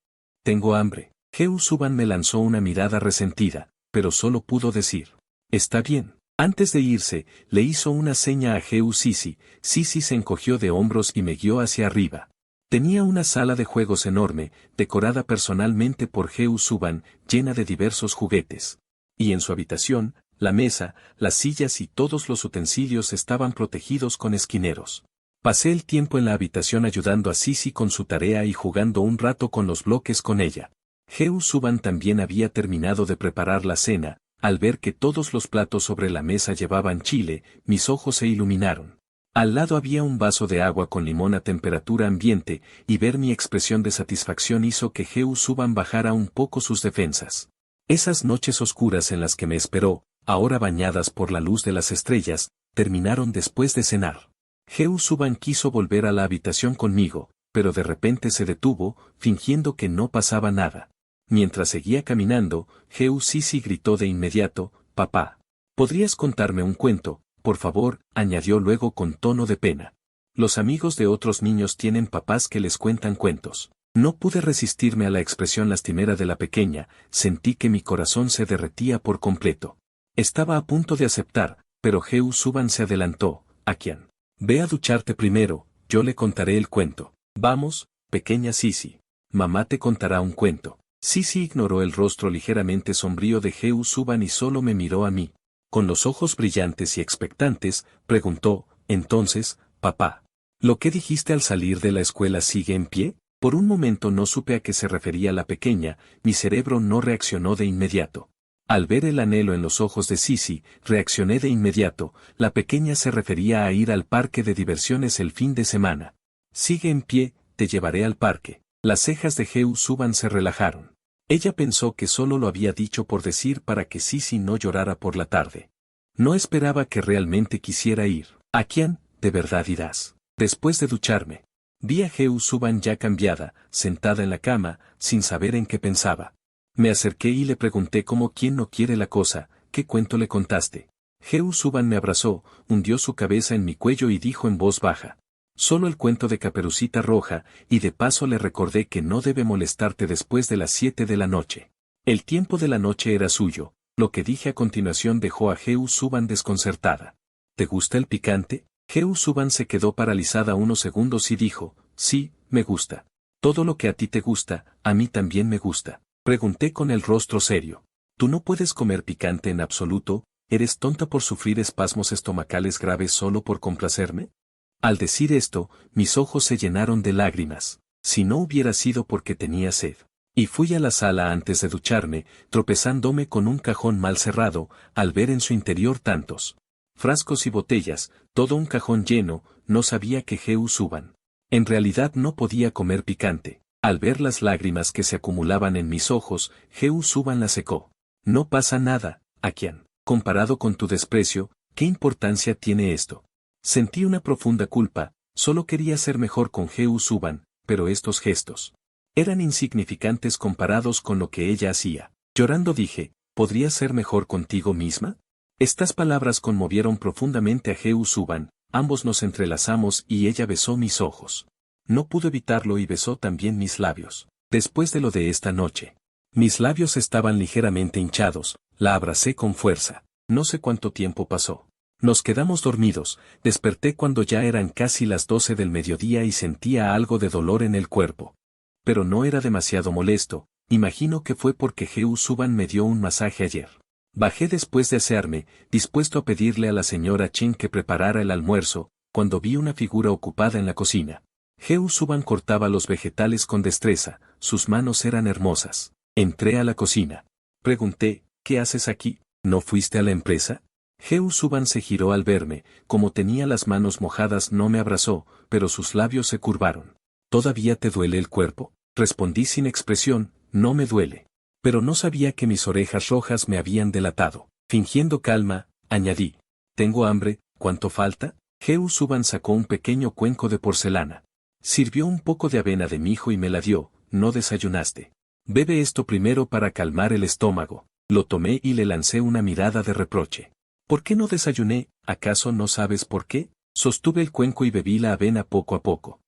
Tengo hambre. Jeu Suban me lanzó una mirada resentida, pero solo pudo decir, está bien. Antes de irse, le hizo una seña a Jeu Sisi. Sisi se encogió de hombros y me guió hacia arriba. Tenía una sala de juegos enorme, decorada personalmente por Jeu Suban, llena de diversos juguetes. Y en su habitación, la mesa, las sillas y todos los utensilios estaban protegidos con esquineros. Pasé el tiempo en la habitación ayudando a Sisi con su tarea y jugando un rato con los bloques con ella. Jeu Suban también había terminado de preparar la cena. Al ver que todos los platos sobre la mesa llevaban chile, mis ojos se iluminaron. Al lado había un vaso de agua con limón a temperatura ambiente, y ver mi expresión de satisfacción hizo que Jeu Suban bajara un poco sus defensas. Esas noches oscuras en las que me esperó, ahora bañadas por la luz de las estrellas, terminaron después de cenar. Jeu Suban quiso volver a la habitación conmigo, pero de repente se detuvo, fingiendo que no pasaba nada. Mientras seguía caminando, Jeu Sisi gritó de inmediato, papá, ¿podrías contarme un cuento, por favor? Añadió luego con tono de pena. Los amigos de otros niños tienen papás que les cuentan cuentos. No pude resistirme a la expresión lastimera de la pequeña, sentí que mi corazón se derretía por completo. Estaba a punto de aceptar, pero Jeu Suban se adelantó, Akian. Ve a ducharte primero, yo le contaré el cuento. Vamos, pequeña Sisi. Mamá te contará un cuento. Sisi ignoró el rostro ligeramente sombrío de Jeu Suban y solo me miró a mí. Con los ojos brillantes y expectantes, preguntó, entonces, papá, ¿lo que dijiste al salir de la escuela sigue en pie? Por un momento no supe a qué se refería la pequeña, mi cerebro no reaccionó de inmediato. Al ver el anhelo en los ojos de Sisi, reaccioné de inmediato, la pequeña se refería a ir al parque de diversiones el fin de semana. Sigue en pie, te llevaré al parque. Las cejas de Jeu Suban se relajaron. Ella pensó que solo lo había dicho por decir para que Sisi no llorara por la tarde. No esperaba que realmente quisiera ir. Akian, ¿de verdad irás? Después de ducharme. Vi a Jeu Suban ya cambiada, sentada en la cama, sin saber en qué pensaba. Me acerqué y le pregunté como quien no quiere la cosa, ¿qué cuento le contaste? Jeu Suban me abrazó, hundió su cabeza en mi cuello y dijo en voz baja. Solo el cuento de Caperucita Roja, y de paso le recordé que no debe molestarte después de las 7 de la noche. El tiempo de la noche era suyo, lo que dije a continuación dejó a Jeu Suban desconcertada. ¿Te gusta el picante? Jeu Suban se quedó paralizada unos segundos y dijo, sí, me gusta. Todo lo que a ti te gusta, a mí también me gusta. Pregunté con el rostro serio. ¿Tú no puedes comer picante en absoluto? ¿Eres tonta por sufrir espasmos estomacales graves solo por complacerme? Al decir esto, mis ojos se llenaron de lágrimas, si no hubiera sido porque tenía sed. Y fui a la sala antes de ducharme, tropezándome con un cajón mal cerrado, al ver en su interior tantos frascos y botellas, todo un cajón lleno, no sabía que Jeu Suban. En realidad no podía comer picante. Al ver las lágrimas que se acumulaban en mis ojos, Jeu Suban la secó. No pasa nada, Akian. Comparado con tu desprecio, ¿qué importancia tiene esto? Sentí una profunda culpa, solo quería ser mejor con Jeu Suban, pero estos gestos eran insignificantes comparados con lo que ella hacía. Llorando dije, ¿podrías ser mejor contigo misma? Estas palabras conmovieron profundamente a Jehú Suban, ambos nos entrelazamos y ella besó mis ojos. No pudo evitarlo y besó también mis labios. Después de lo de esta noche, mis labios estaban ligeramente hinchados, la abracé con fuerza. No sé cuánto tiempo pasó. Nos quedamos dormidos, desperté cuando ya eran casi las 12 del mediodía y sentía algo de dolor en el cuerpo. Pero no era demasiado molesto, imagino que fue porque Jehú Suban me dio un masaje ayer. Bajé después de asearme, dispuesto a pedirle a la señora Chen que preparara el almuerzo, cuando vi una figura ocupada en la cocina. Jehú Suban cortaba los vegetales con destreza, sus manos eran hermosas. Entré a la cocina. Pregunté, ¿qué haces aquí? ¿No fuiste a la empresa? Jehú Suban se giró al verme, como tenía las manos mojadas no me abrazó, pero sus labios se curvaron. ¿Todavía te duele el cuerpo? Respondí sin expresión, no me duele. Pero no sabía que mis orejas rojas me habían delatado. Fingiendo calma, añadí. ¿Tengo hambre? ¿Cuánto falta? Jehú Suban sacó un pequeño cuenco de porcelana. Sirvió un poco de avena de mijo y me la dio. No desayunaste. Bebe esto primero para calmar el estómago. Lo tomé y le lancé una mirada de reproche. ¿Por qué no desayuné? ¿Acaso no sabes por qué? Sostuve el cuenco y bebí la avena poco a poco.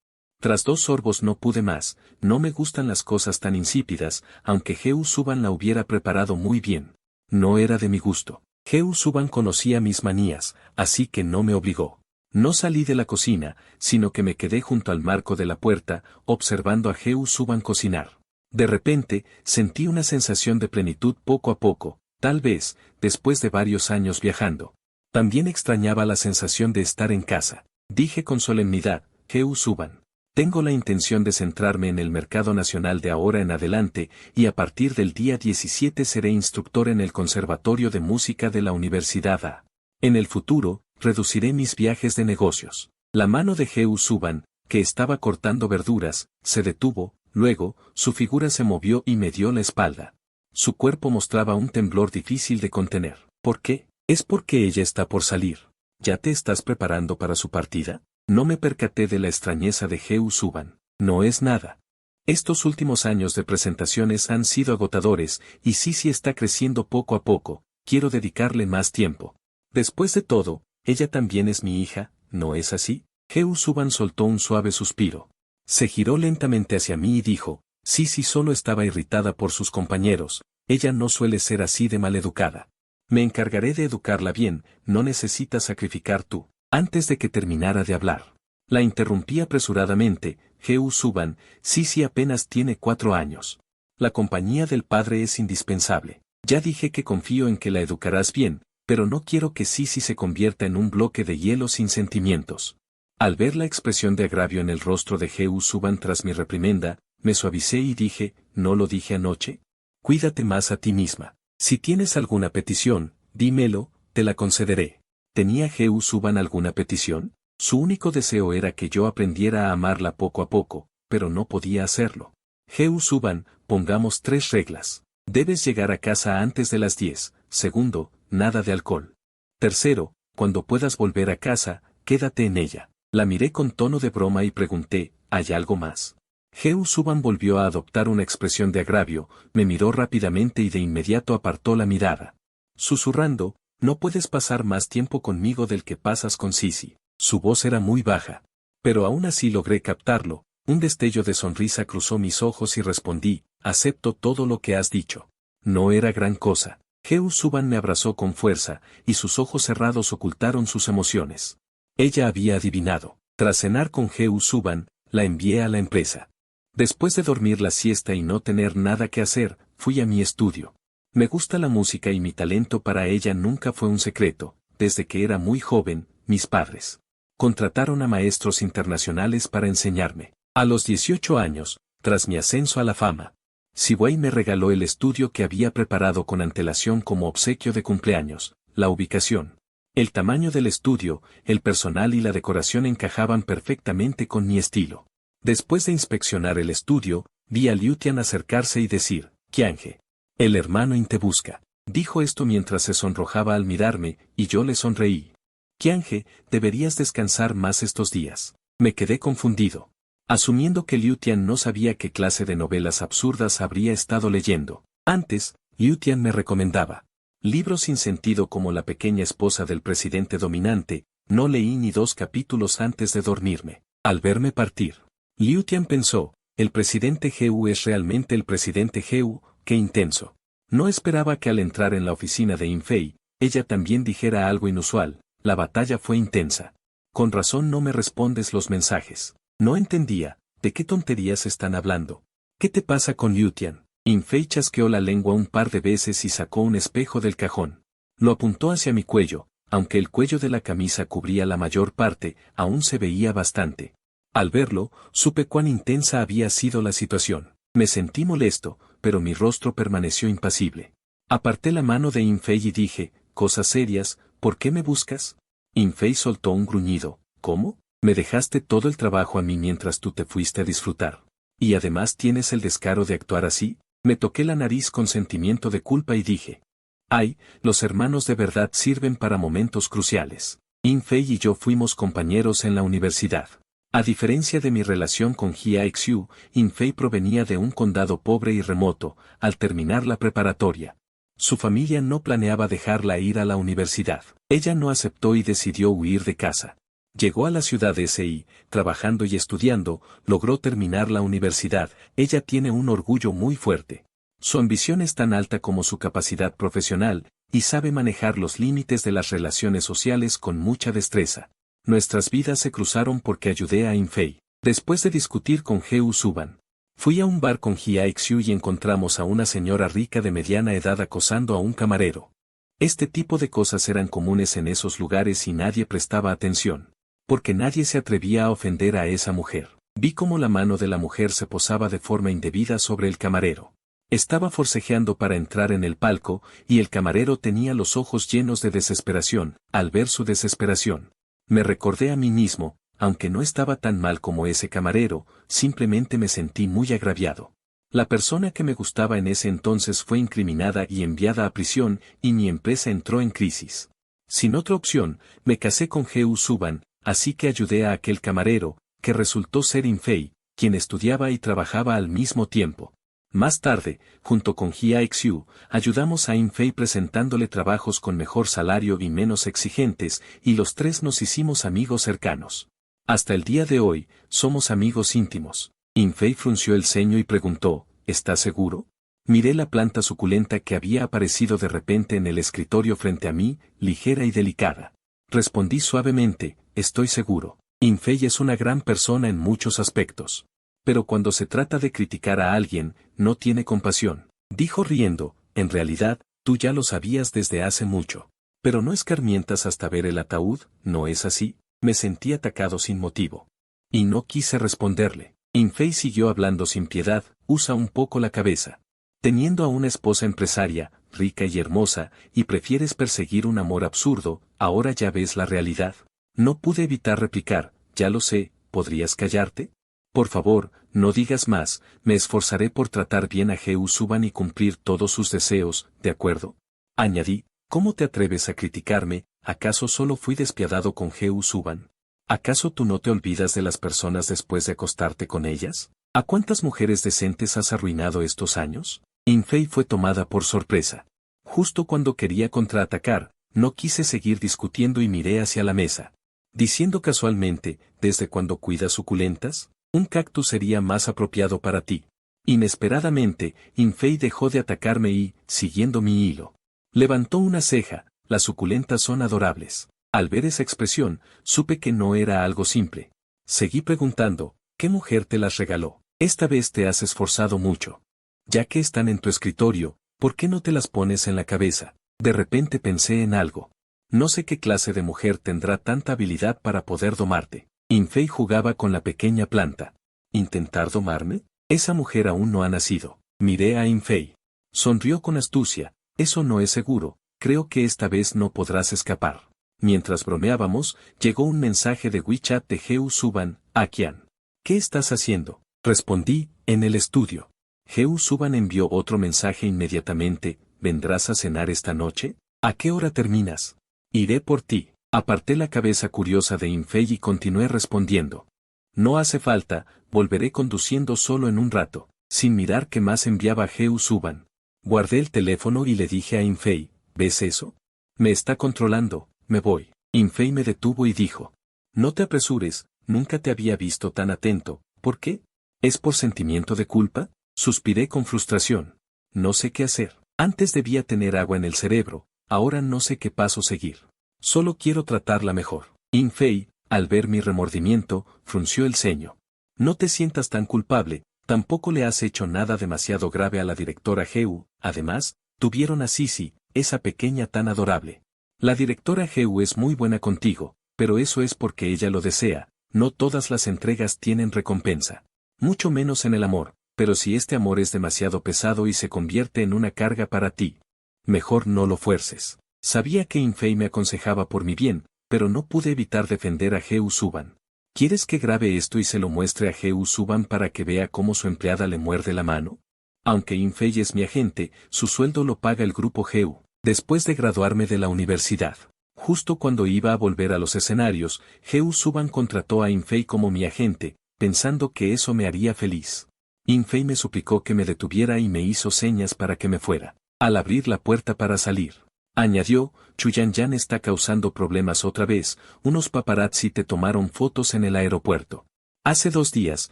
Tras 2 sorbos no pude más, no me gustan las cosas tan insípidas, aunque Jehú Suban la hubiera preparado muy bien. No era de mi gusto. Jehú Suban conocía mis manías, así que no me obligó. No salí de la cocina, sino que me quedé junto al marco de la puerta, observando a Jehú Suban cocinar. De repente, sentí una sensación de plenitud poco a poco, tal vez, después de varios años viajando. También extrañaba la sensación de estar en casa. Dije con solemnidad, Jehú Suban. Tengo la intención de centrarme en el mercado nacional de ahora en adelante, y a partir del día 17 seré instructor en el Conservatorio de Música de la Universidad A. En el futuro, reduciré mis viajes de negocios. La mano de Jehú Suban, que estaba cortando verduras, se detuvo, luego, su figura se movió y me dio la espalda. Su cuerpo mostraba un temblor difícil de contener. ¿Por qué? Es porque ella está por salir. ¿Ya te estás preparando para su partida? No me percaté de la extrañeza de Jehú Suban. No es nada. Estos últimos años de presentaciones han sido agotadores, y Sisi está creciendo poco a poco, quiero dedicarle más tiempo. Después de todo, ella también es mi hija, ¿no es así? Jehú Suban soltó un suave suspiro. Se giró lentamente hacia mí y dijo, Sisi solo estaba irritada por sus compañeros, ella no suele ser así de maleducada. Me encargaré de educarla bien, no necesitas sacrificar tú. Antes de que terminara de hablar, la interrumpí apresuradamente, Jehú Suban, Sisi apenas tiene 4 años. La compañía del padre es indispensable. Ya dije que confío en que la educarás bien, pero no quiero que Sisi se convierta en un bloque de hielo sin sentimientos. Al ver la expresión de agravio en el rostro de Jehú Suban tras mi reprimenda, me suavicé y dije, ¿no lo dije anoche? Cuídate más a ti misma. Si tienes alguna petición, dímelo, te la concederé. ¿Tenía Jehú Suban alguna petición? Su único deseo era que yo aprendiera a amarla poco a poco, pero no podía hacerlo. Jehú Suban, pongamos 3 reglas. Debes llegar a casa antes de las 10. Segundo, nada de alcohol. Tercero, cuando puedas volver a casa, quédate en ella. La miré con tono de broma y pregunté, ¿hay algo más? Jehú Suban volvió a adoptar una expresión de agravio, me miró rápidamente y de inmediato apartó la mirada. Susurrando, no puedes pasar más tiempo conmigo del que pasas con Sisi. Su voz era muy baja. Pero aún así logré captarlo, un destello de sonrisa cruzó mis ojos y respondí, acepto todo lo que has dicho. No era gran cosa. Jehú Suban me abrazó con fuerza, y sus ojos cerrados ocultaron sus emociones. Ella había adivinado. Tras cenar con Jehú Suban, la envié a la empresa. Después de dormir la siesta y no tener nada que hacer, fui a mi estudio. Me gusta la música y mi talento para ella nunca fue un secreto. Desde que era muy joven, mis padres contrataron a maestros internacionales para enseñarme. A los 18 años, tras mi ascenso a la fama, Siwei me regaló el estudio que había preparado con antelación como obsequio de cumpleaños. La ubicación, el tamaño del estudio, el personal y la decoración encajaban perfectamente con mi estilo. Después de inspeccionar el estudio, vi a Liu Tian acercarse y decir, Qiange, el hermano In te busca. Dijo esto mientras se sonrojaba al mirarme, y yo le sonreí. Qiange, deberías descansar más estos días. Me quedé confundido. Asumiendo que Liu Tian no sabía qué clase de novelas absurdas habría estado leyendo. Antes, Liu Tian me recomendaba Libros sin sentido como La pequeña esposa del presidente dominante, no leí ni 2 capítulos antes de dormirme. Al verme partir, Liu Tian pensó, el presidente Gu es realmente el presidente Gu, qué intenso. No esperaba que al entrar en la oficina de Yin Fei, ella también dijera algo inusual, la batalla fue intensa. Con razón no me respondes los mensajes. No entendía, ¿de qué tonterías están hablando? ¿Qué te pasa con Liu Tian? Yin Fei chasqueó la lengua un par de veces y sacó un espejo del cajón. Lo apuntó hacia mi cuello, aunque el cuello de la camisa cubría la mayor parte, aún se veía bastante. Al verlo, supe cuán intensa había sido la situación. Me sentí molesto, pero mi rostro permaneció impasible. Aparté la mano de Yin Fei y dije, cosas serias, ¿por qué me buscas? Yin Fei soltó un gruñido, ¿cómo? Me dejaste todo el trabajo a mí mientras tú te fuiste a disfrutar. Y además tienes el descaro de actuar así. Me toqué la nariz con sentimiento de culpa y dije, ay, los hermanos de verdad sirven para momentos cruciales. Yin Fei y yo fuimos compañeros en la universidad. A diferencia de mi relación con Jia Xiu, Yin Fei provenía de un condado pobre y remoto, al terminar la preparatoria. Su familia no planeaba dejarla ir a la universidad. Ella no aceptó y decidió huir de casa. Llegó a la ciudad de SI, trabajando y estudiando, logró terminar la universidad, ella tiene un orgullo muy fuerte. Su ambición es tan alta como su capacidad profesional, y sabe manejar los límites de las relaciones sociales con mucha destreza. Nuestras vidas se cruzaron porque ayudé a Yin Fei. Después de discutir con Gu Suban, fui a un bar con Jia Xiu y encontramos a una señora rica de mediana edad acosando a un camarero. Este tipo de cosas eran comunes en esos lugares y nadie prestaba atención. Porque nadie se atrevía a ofender a esa mujer. Vi cómo la mano de la mujer se posaba de forma indebida sobre el camarero. Estaba forcejeando para entrar en el palco, y el camarero tenía los ojos llenos de desesperación. Al ver su desesperación, me recordé a mí mismo, aunque no estaba tan mal como ese camarero, simplemente me sentí muy agraviado. La persona que me gustaba en ese entonces fue incriminada y enviada a prisión, y mi empresa entró en crisis. Sin otra opción, me casé con Gu Suban. Así que ayudé a aquel camarero, que resultó ser Yin Fei, quien estudiaba y trabajaba al mismo tiempo. Más tarde, junto con Jia Xiu, ayudamos a Yin Fei presentándole trabajos con mejor salario y menos exigentes, y los tres nos hicimos amigos cercanos. Hasta el día de hoy, somos amigos íntimos. Yin Fei frunció el ceño y preguntó, ¿estás seguro? Miré la planta suculenta que había aparecido de repente en el escritorio frente a mí, ligera y delicada. Respondí suavemente, estoy seguro. Yin Fei es una gran persona en muchos aspectos. Pero cuando se trata de criticar a alguien, no tiene compasión. Dijo riendo, en realidad, tú ya lo sabías desde hace mucho. Pero no escarmientas hasta ver el ataúd, ¿no es así? Me sentí atacado sin motivo. Y no quise responderle. Yin Fei siguió hablando sin piedad, usa un poco la cabeza. Teniendo a una esposa empresaria, rica y hermosa, y prefieres perseguir un amor absurdo, ahora ya ves la realidad. No pude evitar replicar, ya lo sé, ¿podrías callarte? Por favor, no digas más, me esforzaré por tratar bien a Gu Suban y cumplir todos sus deseos, ¿de acuerdo? Añadí, ¿cómo te atreves a criticarme? ¿Acaso solo fui despiadado con Gu Suban? ¿Acaso tú no te olvidas de las personas después de acostarte con ellas? ¿A cuántas mujeres decentes has arruinado estos años? Yin Fei fue tomada por sorpresa. Justo cuando quería contraatacar, no quise seguir discutiendo y miré hacia la mesa. Diciendo casualmente, ¿desde cuando cuidas suculentas? Un cactus sería más apropiado para ti. Inesperadamente, Yin Fei dejó de atacarme y, siguiendo mi hilo, levantó una ceja, las suculentas son adorables. Al ver esa expresión, supe que no era algo simple. Seguí preguntando, ¿qué mujer te las regaló? Esta vez te has esforzado mucho. Ya que están en tu escritorio, ¿por qué no te las pones en la cabeza? De repente pensé en algo. No sé qué clase de mujer tendrá tanta habilidad para poder domarte. Yin Fei jugaba con la pequeña planta. ¿Intentar domarme? Esa mujer aún no ha nacido. Miré a Yin Fei. Sonrió con astucia. Eso no es seguro, creo que esta vez no podrás escapar. Mientras bromeábamos, llegó un mensaje de WeChat de Gu Suban, Akian. ¿Qué estás haciendo? Respondí, en el estudio. Gu Suban envió otro mensaje inmediatamente, ¿vendrás a cenar esta noche? ¿A qué hora terminas? Iré por ti. Aparté la cabeza curiosa de Yin Fei y continué respondiendo. No hace falta, volveré conduciendo solo en un rato, sin mirar qué más enviaba Gu Suban. Guardé el teléfono y le dije a Yin Fei, ¿Ves eso? Me está controlando, me voy. Infei me detuvo y dijo. No te apresures, nunca te había visto tan atento, ¿por qué? ¿Es por sentimiento de culpa? Suspiré con frustración. No sé qué hacer. Antes debía tener agua en el cerebro, ahora no sé qué paso seguir. Solo quiero tratarla mejor. Infei, al ver mi remordimiento, frunció el ceño. No te sientas tan culpable, tampoco le has hecho nada demasiado grave a la directora Heu, además, tuvieron a Sisi, esa pequeña tan adorable. La directora Heu es muy buena contigo, pero eso es porque ella lo desea, no todas las entregas tienen recompensa. Mucho menos en el amor, pero si este amor es demasiado pesado y se convierte en una carga para ti, mejor no lo fuerces. Sabía que Infei me aconsejaba por mi bien, pero no pude evitar defender a Heu Suban. ¿Quieres que grabe esto y se lo muestre a Heu Suban para que vea cómo su empleada le muerde la mano? Aunque Infei es mi agente, su sueldo lo paga el grupo Heu. Después de graduarme de la universidad, justo cuando iba a volver a los escenarios, Heu Suban contrató a Infei como mi agente, pensando que eso me haría feliz. Infei me suplicó que me detuviera y me hizo señas para que me fuera. Al abrir la puerta para salir, añadió, Chuyanyan está causando problemas otra vez, unos paparazzi te tomaron fotos en el aeropuerto. Hace 2 días,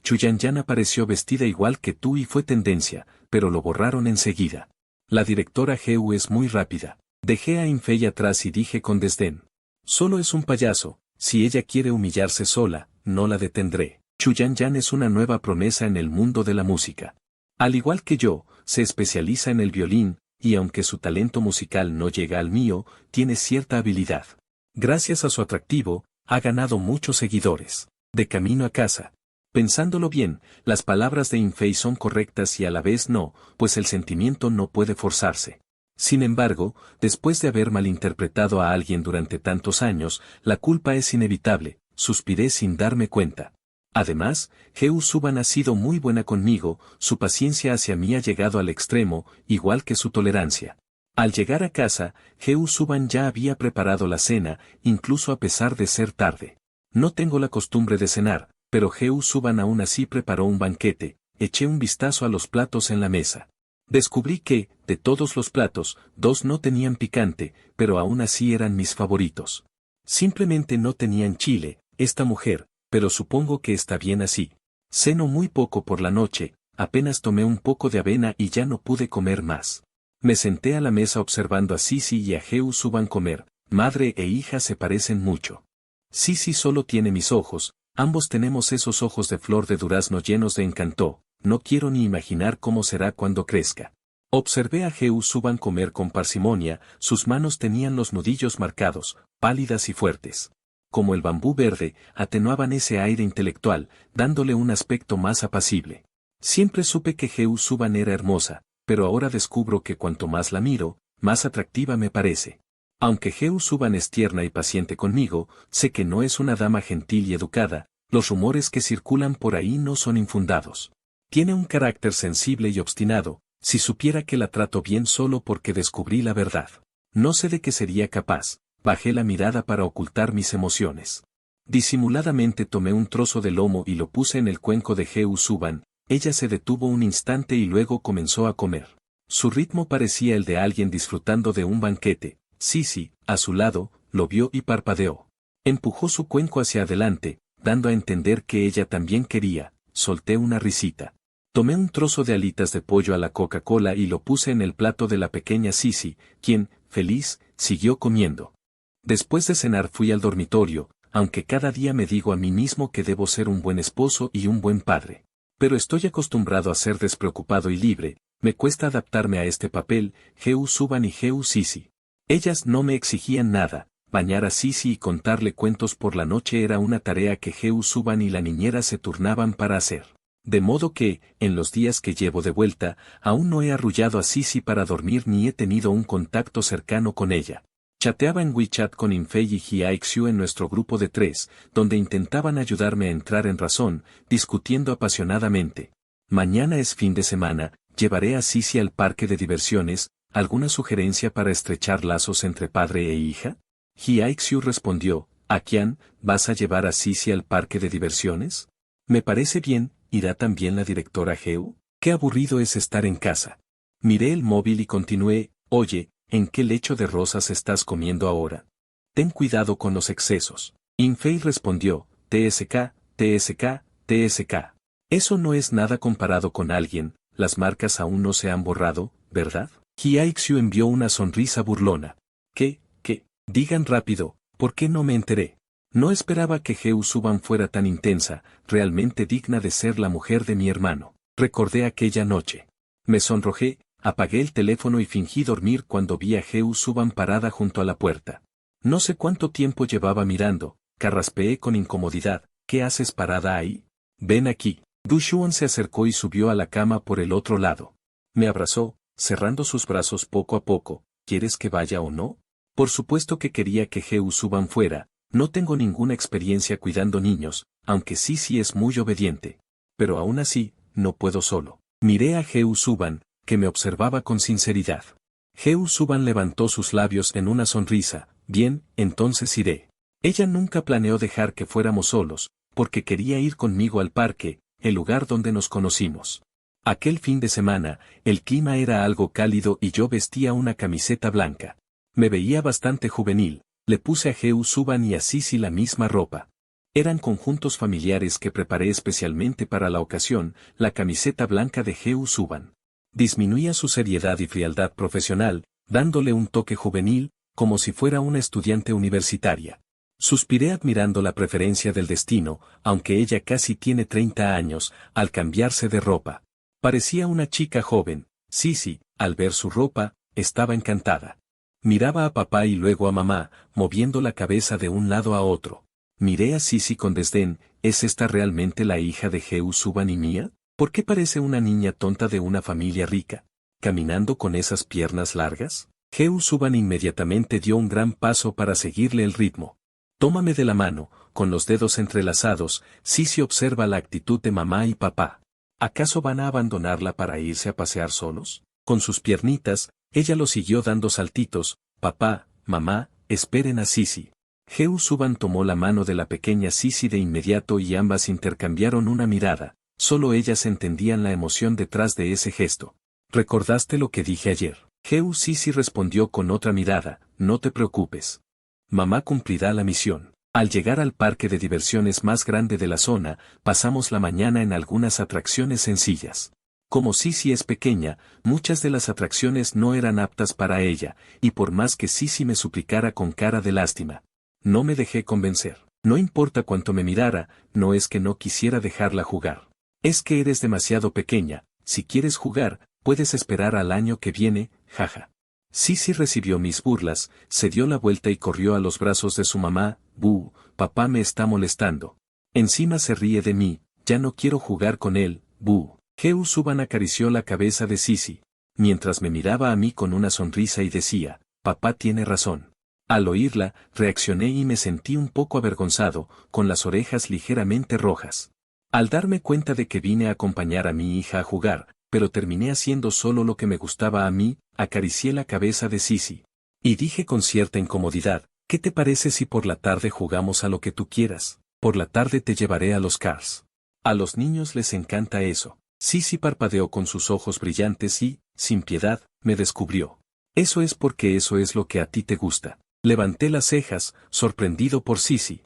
Chuyanyan apareció vestida igual que tú y fue tendencia, pero lo borraron enseguida. La directora Heu es muy rápida. Dejé a Infei atrás y dije con desdén. Solo es un payaso, si ella quiere humillarse sola, no la detendré. Chuyanyan es una nueva promesa en el mundo de la música. Al igual que yo, se especializa en el violín, y aunque su talento musical no llega al mío, tiene cierta habilidad. Gracias a su atractivo, ha ganado muchos seguidores. De camino a casa. Pensándolo bien, las palabras de Infei son correctas y a la vez no, pues el sentimiento no puede forzarse. Sin embargo, después de haber malinterpretado a alguien durante tantos años, la culpa es inevitable, suspiré sin darme cuenta. Además, Heu Suban ha sido muy buena conmigo, su paciencia hacia mí ha llegado al extremo, igual que su tolerancia. Al llegar a casa, Heu Suban ya había preparado la cena, incluso a pesar de ser tarde. No tengo la costumbre de cenar, pero Heu Suban aún así preparó un banquete, eché un vistazo a los platos en la mesa. Descubrí que, de todos los platos, 2 no tenían picante, pero aún así eran mis favoritos. Simplemente no tenían chile, esta mujer, pero supongo que está bien así. Ceno muy poco por la noche, apenas tomé un poco de avena y ya no pude comer más. Me senté a la mesa observando a Sisi y a Heu Suban comer, madre e hija se parecen mucho. Sisi solo tiene mis ojos, ambos tenemos esos ojos de flor de durazno llenos de encanto, no quiero ni imaginar cómo será cuando crezca. Observé a Heu Suban comer con parsimonia, sus manos tenían los nudillos marcados, pálidas y fuertes. Como el bambú verde, atenuaban ese aire intelectual, dándole un aspecto más apacible. Siempre supe que Heu Suban era hermosa, pero ahora descubro que cuanto más la miro, más atractiva me parece. Aunque Heu Suban es tierna y paciente conmigo, sé que no es una dama gentil y educada, los rumores que circulan por ahí no son infundados. Tiene un carácter sensible y obstinado, si supiera que la trato bien solo porque descubrí la verdad. No sé de qué sería capaz. Bajé la mirada para ocultar mis emociones. Disimuladamente tomé un trozo de lomo y lo puse en el cuenco de Heu Suban, ella se detuvo un instante y luego comenzó a comer. Su ritmo parecía el de alguien disfrutando de un banquete. Sisi, a su lado, lo vio y parpadeó. Empujó su cuenco hacia adelante, dando a entender que ella también quería, solté una risita. Tomé un trozo de alitas de pollo a la Coca-Cola y lo puse en el plato de la pequeña Sisi, quien, feliz, siguió comiendo. Después de cenar fui al dormitorio, aunque cada día me digo a mí mismo que debo ser un buen esposo y un buen padre. Pero estoy acostumbrado a ser despreocupado y libre, me cuesta adaptarme a este papel, Heu Suban y Heu Sisi. Ellas no me exigían nada, bañar a Sisi y contarle cuentos por la noche era una tarea que Heu Suban y la niñera se turnaban para hacer. De modo que, en los días que llevo de vuelta, aún no he arrullado a Sisi para dormir ni he tenido un contacto cercano con ella. Chateaba en WeChat con Infei y Hiaixu en nuestro grupo de 3, donde intentaban ayudarme a entrar en razón, discutiendo apasionadamente. Mañana es fin de semana, llevaré a Sisi al parque de diversiones, ¿alguna sugerencia para estrechar lazos entre padre e hija? Hiaixu respondió, Akian, ¿vas a llevar a Sisi al parque de diversiones? Me parece bien, ¿irá también la directora Heu? Qué aburrido es estar en casa. Miré el móvil y continué, oye, ¿en qué lecho de rosas estás comiendo ahora? Ten cuidado con los excesos. Infei respondió, TSK, TSK, TSK. Eso no es nada comparado con alguien, las marcas aún no se han borrado, ¿verdad? Hyaixu envió una sonrisa burlona. ¿Qué? Digan rápido, ¿por qué no me enteré? No esperaba que Heo Suban fuera tan intensa, realmente digna de ser la mujer de mi hermano. Recordé aquella noche. Me sonrojé, apagué el teléfono y fingí dormir cuando vi a Heo Suban parada junto a la puerta. No sé cuánto tiempo llevaba mirando, carraspeé con incomodidad. ¿Qué haces parada ahí? Ven aquí. Du Xuan se acercó y subió a la cama por el otro lado. Me abrazó, cerrando sus brazos poco a poco. ¿Quieres que vaya o no? Por supuesto que quería que Heo Suban fuera. No tengo ninguna experiencia cuidando niños, aunque sí es muy obediente. Pero aún así, no puedo solo. Miré a Heo Suban, que me observaba con sinceridad. Heo Suban levantó sus labios en una sonrisa. Bien, entonces iré. Ella nunca planeó dejar que fuéramos solos, porque quería ir conmigo al parque, el lugar donde nos conocimos. Aquel fin de semana, el clima era algo cálido y yo vestía una camiseta blanca. Me veía bastante juvenil, le puse a Heo Suban y a Sisi la misma ropa. Eran conjuntos familiares que preparé especialmente para la ocasión, la camiseta blanca de Heo Suban. Disminuía su seriedad y frialdad profesional, dándole un toque juvenil, como si fuera una estudiante universitaria. Suspiré admirando la preferencia del destino, aunque ella casi tiene 30 años, al cambiarse de ropa. Parecía una chica joven. Sisi, al ver su ropa, estaba encantada. Miraba a papá y luego a mamá, moviendo la cabeza de un lado a otro. Miré a Sisi con desdén. ¿Es esta realmente la hija de Heo Suban y mía? ¿Por qué parece una niña tonta de una familia rica? ¿Caminando con esas piernas largas? Heo Suban inmediatamente dio un gran paso para seguirle el ritmo. Tómame de la mano, con los dedos entrelazados. Sisi observa la actitud de mamá y papá. ¿Acaso van a abandonarla para irse a pasear solos? Con sus piernitas, ella lo siguió dando saltitos. Papá, mamá, esperen a Sisi. Heo Suban tomó la mano de la pequeña Sisi de inmediato y ambas intercambiaron una mirada. Solo ellas entendían la emoción detrás de ese gesto. ¿Recordaste lo que dije ayer? Heo Sisi respondió con otra mirada. No te preocupes. Mamá cumplirá la misión. Al llegar al parque de diversiones más grande de la zona, pasamos la mañana en algunas atracciones sencillas. Como Sisi es pequeña, muchas de las atracciones no eran aptas para ella, y por más que Sisi me suplicara con cara de lástima, no me dejé convencer. No importa cuánto me mirara, no es que no quisiera dejarla jugar. Es que eres demasiado pequeña, si quieres jugar, puedes esperar al año que viene, jaja. Sisi recibió mis burlas, se dio la vuelta y corrió a los brazos de su mamá. Buh, papá me está molestando. Encima se ríe de mí, ya no quiero jugar con él, buh. Heo Suban acarició la cabeza de Sisi, mientras me miraba a mí con una sonrisa y decía, papá tiene razón. Al oírla, reaccioné y me sentí un poco avergonzado, con las orejas ligeramente rojas. Al darme cuenta de que vine a acompañar a mi hija a jugar, pero terminé haciendo solo lo que me gustaba a mí, acaricié la cabeza de Sisi. Y dije con cierta incomodidad, ¿qué te parece si por la tarde jugamos a lo que tú quieras? Por la tarde te llevaré a los Cars. A los niños les encanta eso. Sisi parpadeó con sus ojos brillantes y, sin piedad, me descubrió. Eso es porque eso es lo que a ti te gusta. Levanté las cejas, sorprendido por Sisi.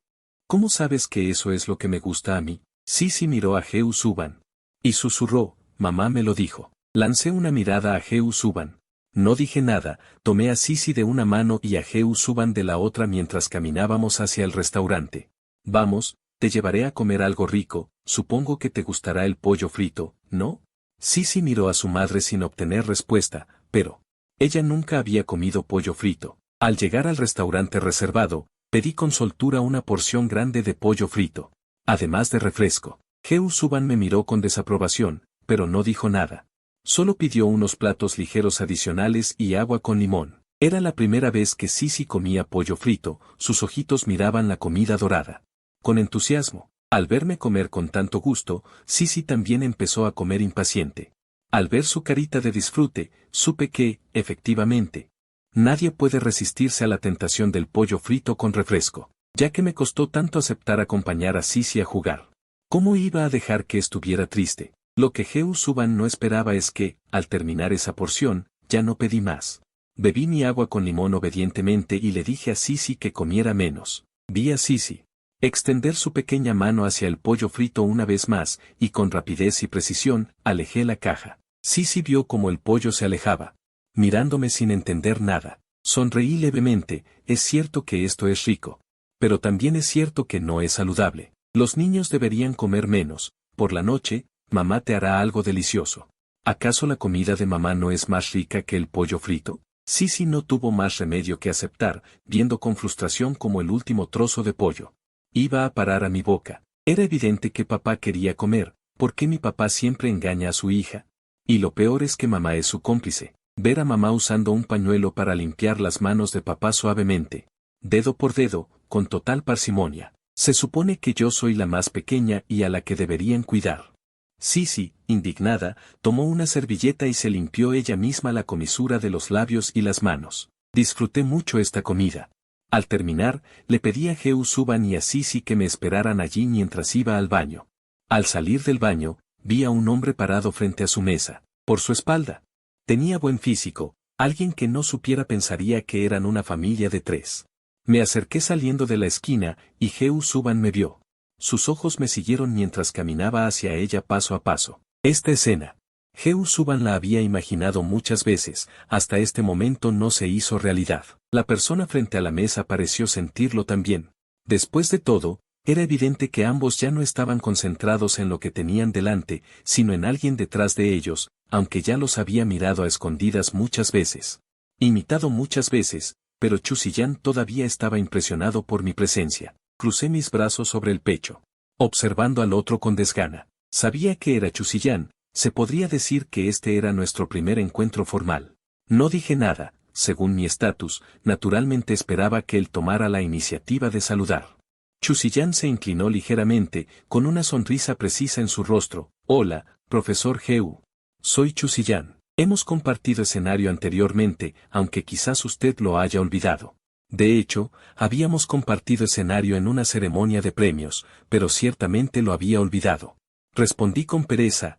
¿Cómo sabes que eso es lo que me gusta a mí? Sisi miró a Heo Suban. Y susurró, mamá me lo dijo. Lancé una mirada a Heo Suban. No dije nada, tomé a Sisi de una mano y a Heo Suban de la otra mientras caminábamos hacia el restaurante. Vamos, te llevaré a comer algo rico, supongo que te gustará el pollo frito, ¿no? Sisi miró a su madre sin obtener respuesta, pero ella nunca había comido pollo frito. Al llegar al restaurante reservado, pedí con soltura una porción grande de pollo frito, además de refresco. Heo Suban me miró con desaprobación, pero no dijo nada. Solo pidió unos platos ligeros adicionales y agua con limón. Era la primera vez que Sisi comía pollo frito, sus ojitos miraban la comida dorada. Con entusiasmo. Al verme comer con tanto gusto, Sisi también empezó a comer impaciente. Al ver su carita de disfrute, supe que, efectivamente, nadie puede resistirse a la tentación del pollo frito con refresco, ya que me costó tanto aceptar acompañar a Sisi a jugar. ¿Cómo iba a dejar que estuviera triste? Lo que Heo Suban no esperaba es que, al terminar esa porción, ya no pedí más. Bebí mi agua con limón obedientemente y le dije a Sisi que comiera menos. Vi a Sisi extender su pequeña mano hacia el pollo frito una vez más, y con rapidez y precisión, alejé la caja. Sisi vio cómo el pollo se alejaba, mirándome sin entender nada. Sonreí levemente. Es cierto que esto es rico. Pero también es cierto que no es saludable. Los niños deberían comer menos. Por la noche, mamá te hará algo delicioso. ¿Acaso la comida de mamá no es más rica que el pollo frito? Sisi no tuvo más remedio que aceptar, viendo con frustración como el último trozo de pollo iba a parar a mi boca. Era evidente que papá quería comer. ¿Por qué mi papá siempre engaña a su hija? Y lo peor es que mamá es su cómplice. Ver a mamá usando un pañuelo para limpiar las manos de papá suavemente, dedo por dedo, con total parsimonia. Se supone que yo soy la más pequeña y a la que deberían cuidar. Sisi, indignada, tomó una servilleta y se limpió ella misma la comisura de los labios y las manos. Disfruté mucho esta comida. Al terminar, le pedí a Jeu Suban y a Sisi que me esperaran allí mientras iba al baño. Al salir del baño, vi a un hombre parado frente a su mesa. Por su espalda tenía buen físico, alguien que no supiera pensaría que eran una familia de 3. Me acerqué saliendo de la esquina, y Jeu Suban me vio. Sus ojos me siguieron mientras caminaba hacia ella paso a paso. Esta escena, Jeu Suban la había imaginado muchas veces, hasta este momento no se hizo realidad. La persona frente a la mesa pareció sentirlo también. Después de todo, era evidente que ambos ya no estaban concentrados en lo que tenían delante, sino en alguien detrás de ellos, aunque ya los había mirado a escondidas muchas veces. Imitado muchas veces, pero Chu Ziyan todavía estaba impresionado por mi presencia. Crucé mis brazos sobre el pecho, observando al otro con desgana. Sabía que era Chu Ziyan, se podría decir que este era nuestro primer encuentro formal. No dije nada, según mi estatus, naturalmente esperaba que él tomara la iniciativa de saludar. Chu Ziyan se inclinó ligeramente, con una sonrisa precisa en su rostro. Hola, profesor Jeu. Soy Chu Ziyan. Hemos compartido escenario anteriormente, aunque quizás usted lo haya olvidado. De hecho, habíamos compartido escenario en una ceremonia de premios, pero ciertamente lo había olvidado. Respondí con pereza,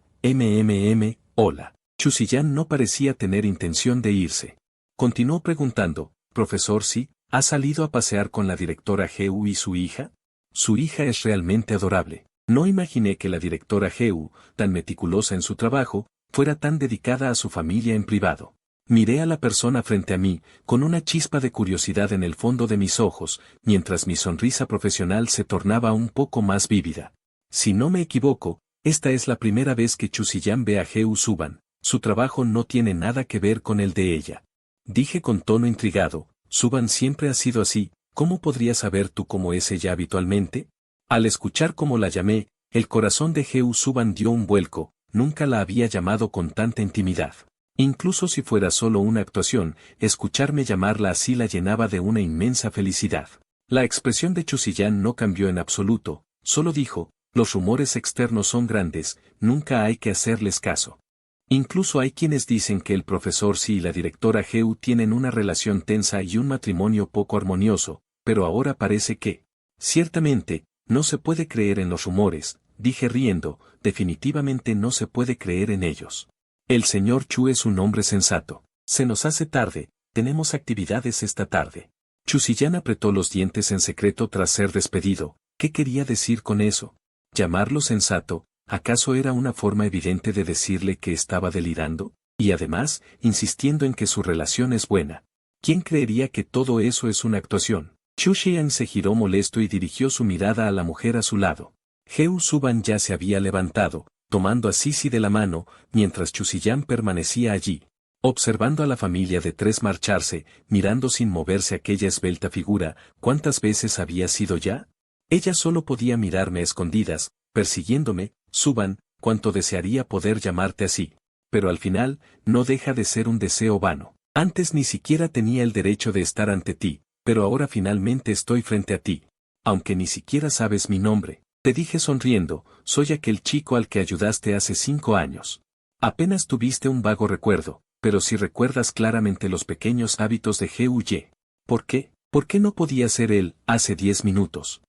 hola. Chu Ziyan no parecía tener intención de irse. Continuó preguntando, profesor Si, ¿ha salido a pasear con la directora Jeu y su hija? Su hija es realmente adorable. No imaginé que la directora Jeu, tan meticulosa en su trabajo, fuera tan dedicada a su familia en privado. Miré a la persona frente a mí, con una chispa de curiosidad en el fondo de mis ojos, mientras mi sonrisa profesional se tornaba un poco más vívida. Si no me equivoco, esta es la primera vez que Chu Ziyan ve a Jeu Suban. Su trabajo no tiene nada que ver con el de ella. Dije con tono intrigado, Suban siempre ha sido así, ¿cómo podrías saber tú cómo es ella habitualmente? Al escuchar cómo la llamé, el corazón de Jeu Suban dio un vuelco, nunca la había llamado con tanta intimidad. Incluso si fuera solo una actuación, escucharme llamarla así la llenaba de una inmensa felicidad. La expresión de Chu Ziyan no cambió en absoluto, solo dijo, los rumores externos son grandes, nunca hay que hacerles caso. Incluso hay quienes dicen que el profesor Si y la directora Jeu tienen una relación tensa y un matrimonio poco armonioso, pero ahora parece que, ciertamente, no se puede creer en los rumores, dije riendo, definitivamente no se puede creer en ellos. El señor Chu es un hombre sensato. Se nos hace tarde, tenemos actividades esta tarde. Chu Ziyan apretó los dientes en secreto tras ser despedido. ¿Qué quería decir con eso? ¿Llamarlo sensato? ¿Acaso era una forma evidente de decirle que estaba delirando? Y además, insistiendo en que su relación es buena. ¿Quién creería que todo eso es una actuación? Chu Ziyan se giró molesto y dirigió su mirada a la mujer a su lado. Jeu Suban ya se había levantado, tomando a Sisi de la mano, mientras Chu Ziyan permanecía allí, observando a la familia de 3 marcharse, mirando sin moverse aquella esbelta figura. ¿Cuántas veces había sido ya? Ella solo podía mirarme a escondidas, persiguiéndome. Suban, cuánto desearía poder llamarte así. Pero al final, no deja de ser un deseo vano. Antes ni siquiera tenía el derecho de estar ante ti, pero ahora finalmente estoy frente a ti. Aunque ni siquiera sabes mi nombre. Te dije sonriendo, soy aquel chico al que ayudaste hace 5 años. Apenas tuviste un vago recuerdo, pero si recuerdas claramente los pequeños hábitos de Jeu Ye. ¿Por qué? ¿Por qué no podía ser él, hace 10 minutos?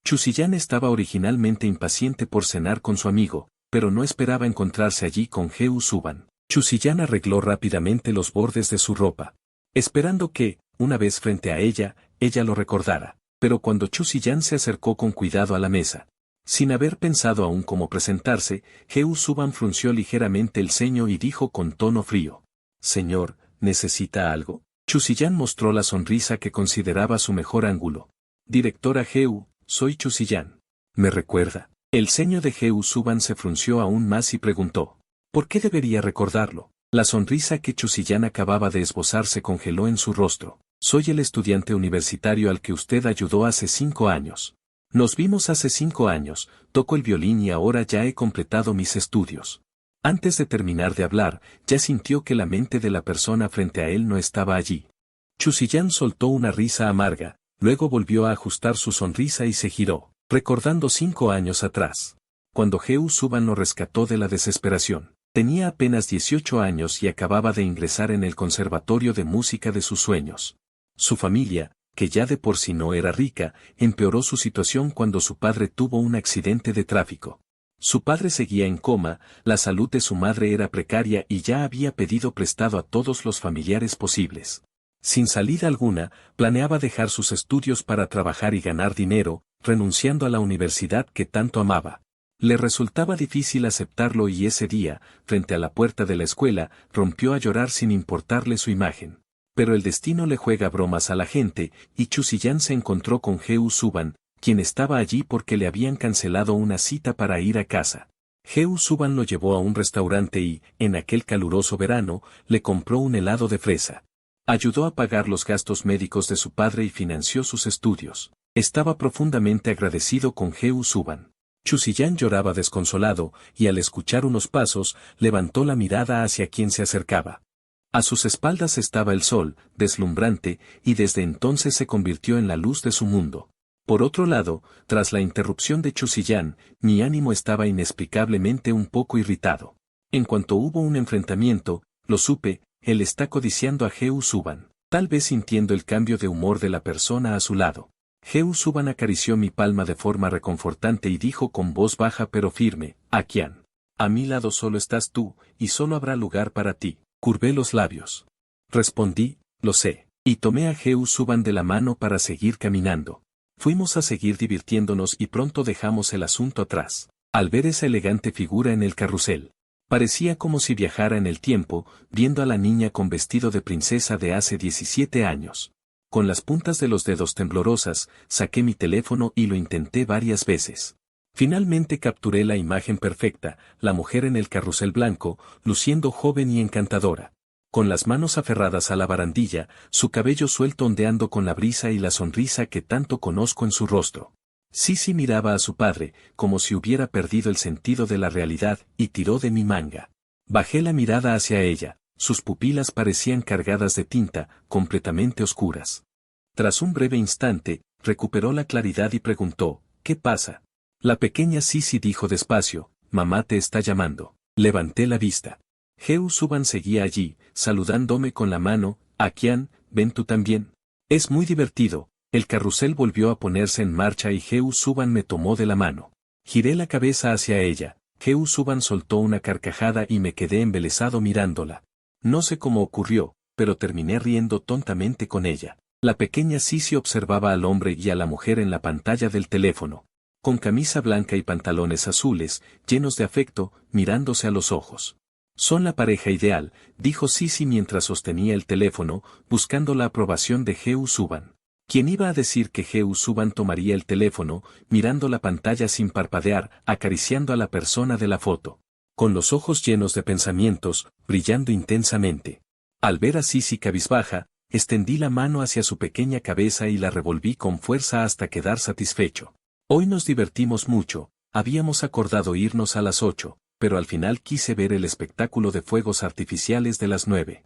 Chu Ziyan estaba originalmente impaciente por cenar con su amigo, pero no esperaba encontrarse allí con Jeu Suban. Chu Ziyan arregló rápidamente los bordes de su ropa. esperando que, una vez frente a ella, ella lo recordara. Pero cuando Chu Ziyan se acercó con cuidado a la mesa, sin haber pensado aún cómo presentarse, Heo Suban frunció ligeramente el ceño y dijo con tono frío: «Señor, ¿necesita algo?». Chu Ziyan mostró la sonrisa que consideraba su mejor ángulo. «Directora Heo, soy Chu Ziyan. ¿Me recuerda?». El ceño de Heo Suban se frunció aún más y preguntó: «¿Por qué debería recordarlo?». La sonrisa que Chu Ziyan acababa de esbozar se congeló en su rostro. «Soy el estudiante universitario al que usted ayudó hace 5 años. Nos vimos hace 5 años, toco el violín y ahora ya he completado mis estudios». Antes de terminar de hablar, ya sintió que la mente de la persona frente a él no estaba allí. Chu Ziyan soltó una risa amarga, luego volvió a ajustar su sonrisa y se giró, recordando 5 años atrás, cuando Heo Suban lo rescató de la desesperación. Tenía apenas 18 años y acababa de ingresar en el conservatorio de música de sus sueños. Su familia, que ya de por sí no era rica, empeoró su situación cuando su padre tuvo un accidente de tráfico. Su padre seguía en coma, la salud de su madre era precaria y ya había pedido prestado a todos los familiares posibles. Sin salida alguna, planeaba dejar sus estudios para trabajar y ganar dinero, renunciando a la universidad que tanto amaba. Le resultaba difícil aceptarlo y ese día, frente a la puerta de la escuela, rompió a llorar sin importarle su imagen. Pero el destino le juega bromas a la gente, y Chu Ziyan se encontró con Heo Suban, quien estaba allí porque le habían cancelado una cita para ir a casa. Heo Suban lo llevó a un restaurante y, en aquel caluroso verano, le compró un helado de fresa. Ayudó a pagar los gastos médicos de su padre y financió sus estudios. Estaba profundamente agradecido con Heo Suban. Chu Ziyan lloraba desconsolado, y al escuchar unos pasos, levantó la mirada hacia quien se acercaba. A sus espaldas estaba el sol, deslumbrante, y desde entonces se convirtió en la luz de su mundo. Por otro lado, tras la interrupción de Chu Ziyan, mi ánimo estaba inexplicablemente un poco irritado. En cuanto hubo un enfrentamiento, lo supe, él está codiciando a Heo Suban, tal vez sintiendo el cambio de humor de la persona a su lado. Heo Suban acarició mi palma de forma reconfortante y dijo con voz baja pero firme: «Akian. A mi lado solo estás tú, y solo habrá lugar para ti». Curvé los labios. Respondí: «Lo sé». Y tomé a Heo Suban de la mano para seguir caminando. Fuimos a seguir divirtiéndonos y pronto dejamos el asunto atrás. Al ver esa elegante figura en el carrusel, parecía como si viajara en el tiempo, viendo a la niña con vestido de princesa de hace 17 años. Con las puntas de los dedos temblorosas, saqué mi teléfono y lo intenté varias veces. Finalmente capturé la imagen perfecta, la mujer en el carrusel blanco, luciendo joven y encantadora. Con las manos aferradas a la barandilla, su cabello suelto ondeando con la brisa y la sonrisa que tanto conozco en su rostro. Sisi miraba a su padre, como si hubiera perdido el sentido de la realidad, y tiró de mi manga. Bajé la mirada hacia ella, sus pupilas parecían cargadas de tinta, completamente oscuras. Tras un breve instante, recuperó la claridad y preguntó: «¿Qué pasa?». La pequeña Sisi dijo despacio: «Mamá te está llamando». Levanté la vista. Heo Suban seguía allí, saludándome con la mano: «Akian, ven tú también». Es muy divertido. El carrusel volvió a ponerse en marcha y Heo Suban me tomó de la mano. Giré la cabeza hacia ella. Heo Suban soltó una carcajada y me quedé embelesado mirándola. No sé cómo ocurrió, pero terminé riendo tontamente con ella. La pequeña Sisi observaba al hombre y a la mujer en la pantalla del teléfono, con camisa blanca y pantalones azules, llenos de afecto, mirándose a los ojos. «Son la pareja ideal», dijo Sisi mientras sostenía el teléfono, buscando la aprobación de Heo Suban. ¿Quién iba a decir que Heo Suban tomaría el teléfono, mirando la pantalla sin parpadear, acariciando a la persona de la foto, con los ojos llenos de pensamientos, brillando intensamente? Al ver a Sisi cabizbaja, extendí la mano hacia su pequeña cabeza y la revolví con fuerza hasta quedar satisfecho. Hoy nos divertimos mucho, habíamos acordado irnos a las 8, pero al final quise ver el espectáculo de fuegos artificiales de las 9.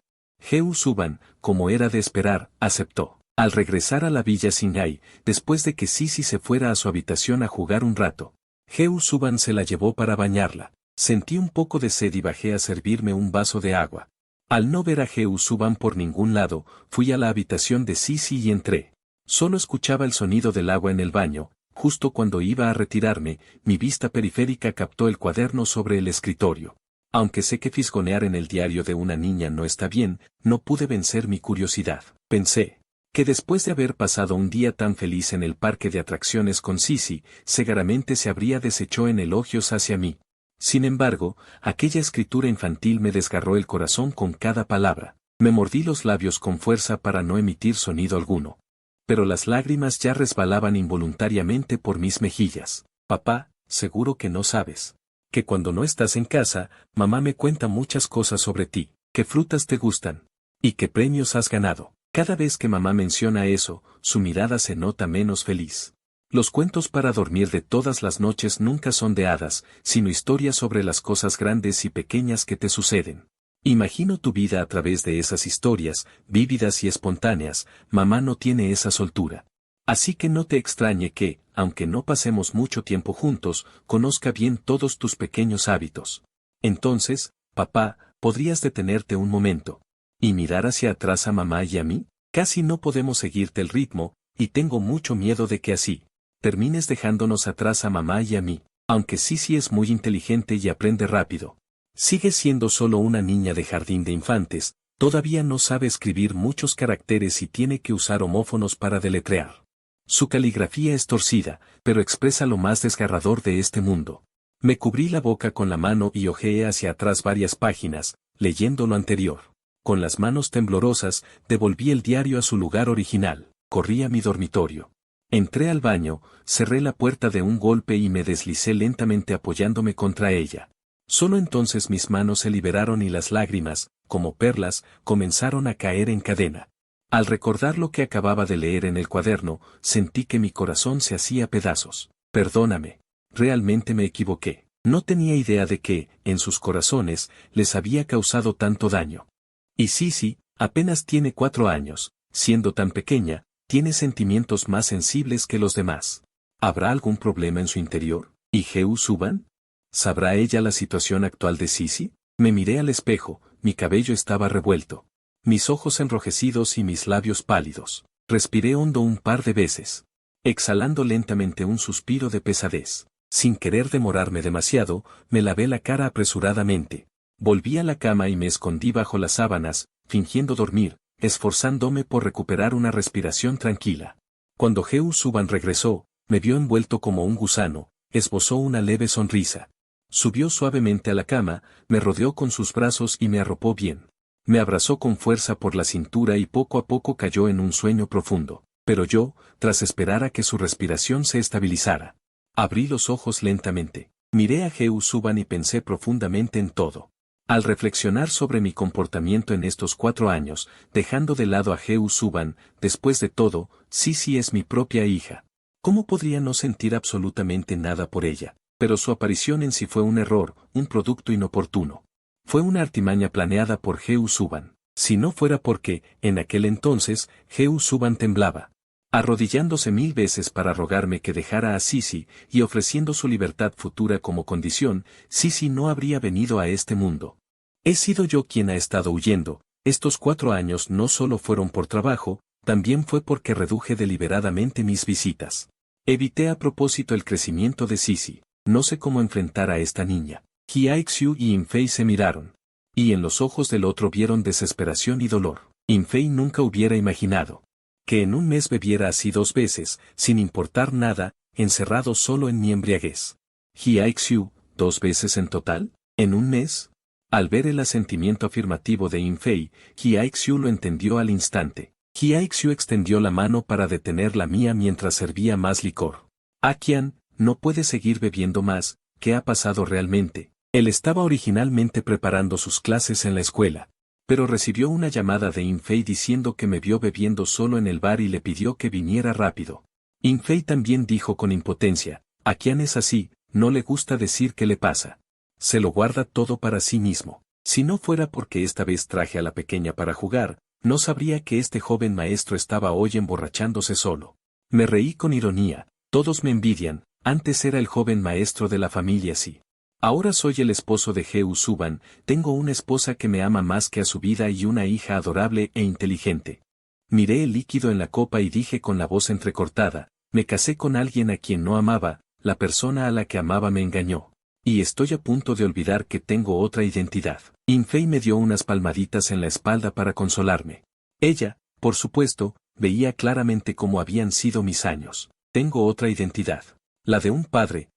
Heo Suban, como era de esperar, aceptó. Al regresar a la villa Singhai, después de que Sisi se fuera a su habitación a jugar un rato, Heo Suban se la llevó para bañarla. Sentí un poco de sed y bajé a servirme un vaso de agua. Al no ver a Heo Suban por ningún lado, fui a la habitación de Sisi y entré. Solo escuchaba el sonido del agua en el baño. Justo cuando iba a retirarme, mi vista periférica captó el cuaderno sobre el escritorio. Aunque sé que fisgonear en el diario de una niña no está bien, no pude vencer mi curiosidad. Pensé que después de haber pasado un día tan feliz en el parque de atracciones con Sissy, seguramente se habría deshecho en elogios hacia mí. Sin embargo, aquella escritura infantil me desgarró el corazón con cada palabra. Me mordí los labios con fuerza para no emitir sonido alguno. Pero las lágrimas ya resbalaban involuntariamente por mis mejillas. Papá, seguro que no sabes que cuando no estás en casa, mamá me cuenta muchas cosas sobre ti, qué frutas te gustan y qué premios has ganado. Cada vez que mamá menciona eso, su mirada se nota menos feliz. Los cuentos para dormir de todas las noches nunca son de hadas, sino historias sobre las cosas grandes y pequeñas que te suceden. Imagino tu vida a través de esas historias, vívidas y espontáneas. Mamá no tiene esa soltura. Así que no te extrañe que, aunque no pasemos mucho tiempo juntos, conozca bien todos tus pequeños hábitos. Entonces, papá, ¿podrías detenerte un momento y mirar hacia atrás a mamá y a mí? Casi no podemos seguirte el ritmo, y tengo mucho miedo de que así termines dejándonos atrás a mamá y a mí. Aunque Sissy es muy inteligente y aprende rápido, sigue siendo solo una niña de jardín de infantes, todavía no sabe escribir muchos caracteres y tiene que usar homófonos para deletrear. Su caligrafía es torcida, pero expresa lo más desgarrador de este mundo. Me cubrí la boca con la mano y hojeé hacia atrás varias páginas, leyendo lo anterior. Con las manos temblorosas, devolví el diario a su lugar original. Corrí a mi dormitorio. Entré al baño, cerré la puerta de un golpe y me deslicé lentamente apoyándome contra ella. Solo entonces mis manos se liberaron y las lágrimas, como perlas, comenzaron a caer en cadena. Al recordar lo que acababa de leer en el cuaderno, sentí que mi corazón se hacía pedazos. Perdóname. Realmente me equivoqué. No tenía idea de que, en sus corazones, les había causado tanto daño. Y Sissy, apenas tiene 4 años, siendo tan pequeña, tiene sentimientos más sensibles que los demás. ¿Habrá algún problema en su interior? ¿Y Jehu Suban? ¿Sabrá ella la situación actual de Sissy? Me miré al espejo, mi cabello estaba revuelto. Mis ojos enrojecidos y mis labios pálidos. Respiré hondo un par de veces, exhalando lentamente un suspiro de pesadez. Sin querer demorarme demasiado, me lavé la cara apresuradamente. Volví a la cama y me escondí bajo las sábanas, fingiendo dormir, esforzándome por recuperar una respiración tranquila. Cuando Jehu Suban regresó, me vio envuelto como un gusano, esbozó una leve sonrisa. Subió suavemente a la cama, me rodeó con sus brazos y me arropó bien. Me abrazó con fuerza por la cintura y poco a poco cayó en un sueño profundo. Pero yo, tras esperar a que su respiración se estabilizara, abrí los ojos lentamente. Miré a Jehu Suban y pensé profundamente en todo. Al reflexionar sobre mi comportamiento en estos 4 años, dejando de lado a Jehu Suban, después de todo, Sissy es mi propia hija. ¿Cómo podría no sentir absolutamente nada por ella? Pero su aparición en sí fue un error, un producto inoportuno. Fue una artimaña planeada por Jehu Suban. Si no fuera porque, en aquel entonces, Jehu Suban temblaba, arrodillándose 1000 veces para rogarme que dejara a Sissy y ofreciendo su libertad futura como condición, Sissy no habría venido a este mundo. He sido yo quien ha estado huyendo. Estos 4 años no solo fueron por trabajo, también fue porque reduje deliberadamente mis visitas. Evité a propósito el crecimiento de Sissy. No sé cómo enfrentar a esta niña. Hye-Xiu y In-Fei se miraron, y en los ojos del otro vieron desesperación y dolor. In-Fei nunca hubiera imaginado que en un mes bebiera así 2 veces, sin importar nada, encerrado solo en mi embriaguez. Hye-Xiu, 2 veces en total, ¿en un mes? Al ver el asentimiento afirmativo de In-Fei, Hye-Xiu lo entendió al instante. Hye-Xiu extendió la mano para detener la mía mientras servía más licor. Akian, no puede seguir bebiendo más. ¿Qué ha pasado realmente? Él estaba originalmente preparando sus clases en la escuela, pero recibió una llamada de In-Fei diciendo que me vio bebiendo solo en el bar y le pidió que viniera rápido. In-Fei también dijo con impotencia, Akian es así, no le gusta decir qué le pasa. Se lo guarda todo para sí mismo. Si no fuera porque esta vez traje a la pequeña para jugar, no sabría que este joven maestro estaba hoy emborrachándose solo. Me reí con ironía, todos me envidian, antes era el joven maestro de la familia sí. Ahora soy el esposo de Jehu Suban, tengo una esposa que me ama más que a su vida y una hija adorable e inteligente. Miré el líquido en la copa y dije con la voz entrecortada, me casé con alguien a quien no amaba, la persona a la que amaba me engañó. Y estoy a punto de olvidar que tengo otra identidad. Infei me dio unas palmaditas en la espalda para consolarme. Ella, por supuesto, veía claramente cómo habían sido mis años. Tengo otra identidad. La de un padre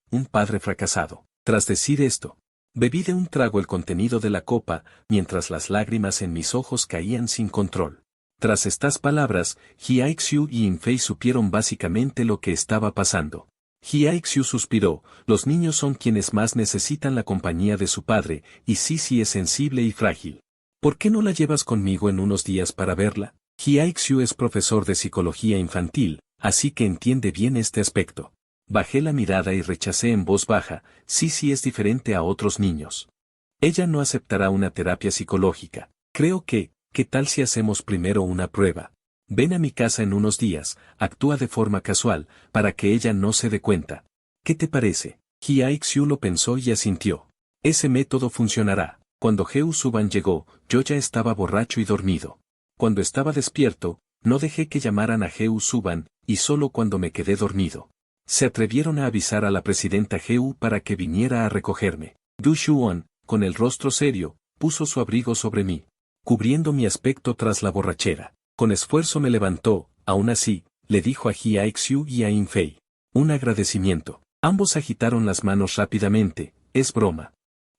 fracasado. Tras decir esto, bebí de un trago el contenido de la copa, mientras las lágrimas en mis ojos caían sin control. Tras estas palabras, Hye-Xiu y Infei supieron básicamente lo que estaba pasando. Hye-Xiu suspiró, los niños son quienes más necesitan la compañía de su padre, y Sisi es sensible y frágil. ¿Por qué no la llevas conmigo en unos días para verla? Hye-Xiu es profesor de psicología infantil, así que entiende bien este aspecto. Bajé la mirada y rechacé en voz baja, Sisi es diferente a otros niños. Ella no aceptará una terapia psicológica. Creo que, ¿qué tal si hacemos primero una prueba? Ven a mi casa en unos días, actúa de forma casual, para que ella no se dé cuenta. ¿Qué te parece? Hye-Xiu lo pensó y asintió. Ese método funcionará. Cuando Heu Suban llegó, yo ya estaba borracho y dormido. Cuando estaba despierto, no dejé que llamaran a Heu Suban, y solo cuando me quedé dormido. Se atrevieron a avisar a la presidenta Heu para que viniera a recogerme. Du Shuon, con el rostro serio, puso su abrigo sobre mí, cubriendo mi aspecto tras la borrachera. Con esfuerzo me levantó, aún así, le dijo a Hye-Xiu y a Infei. Un agradecimiento. Ambos agitaron las manos rápidamente, es broma.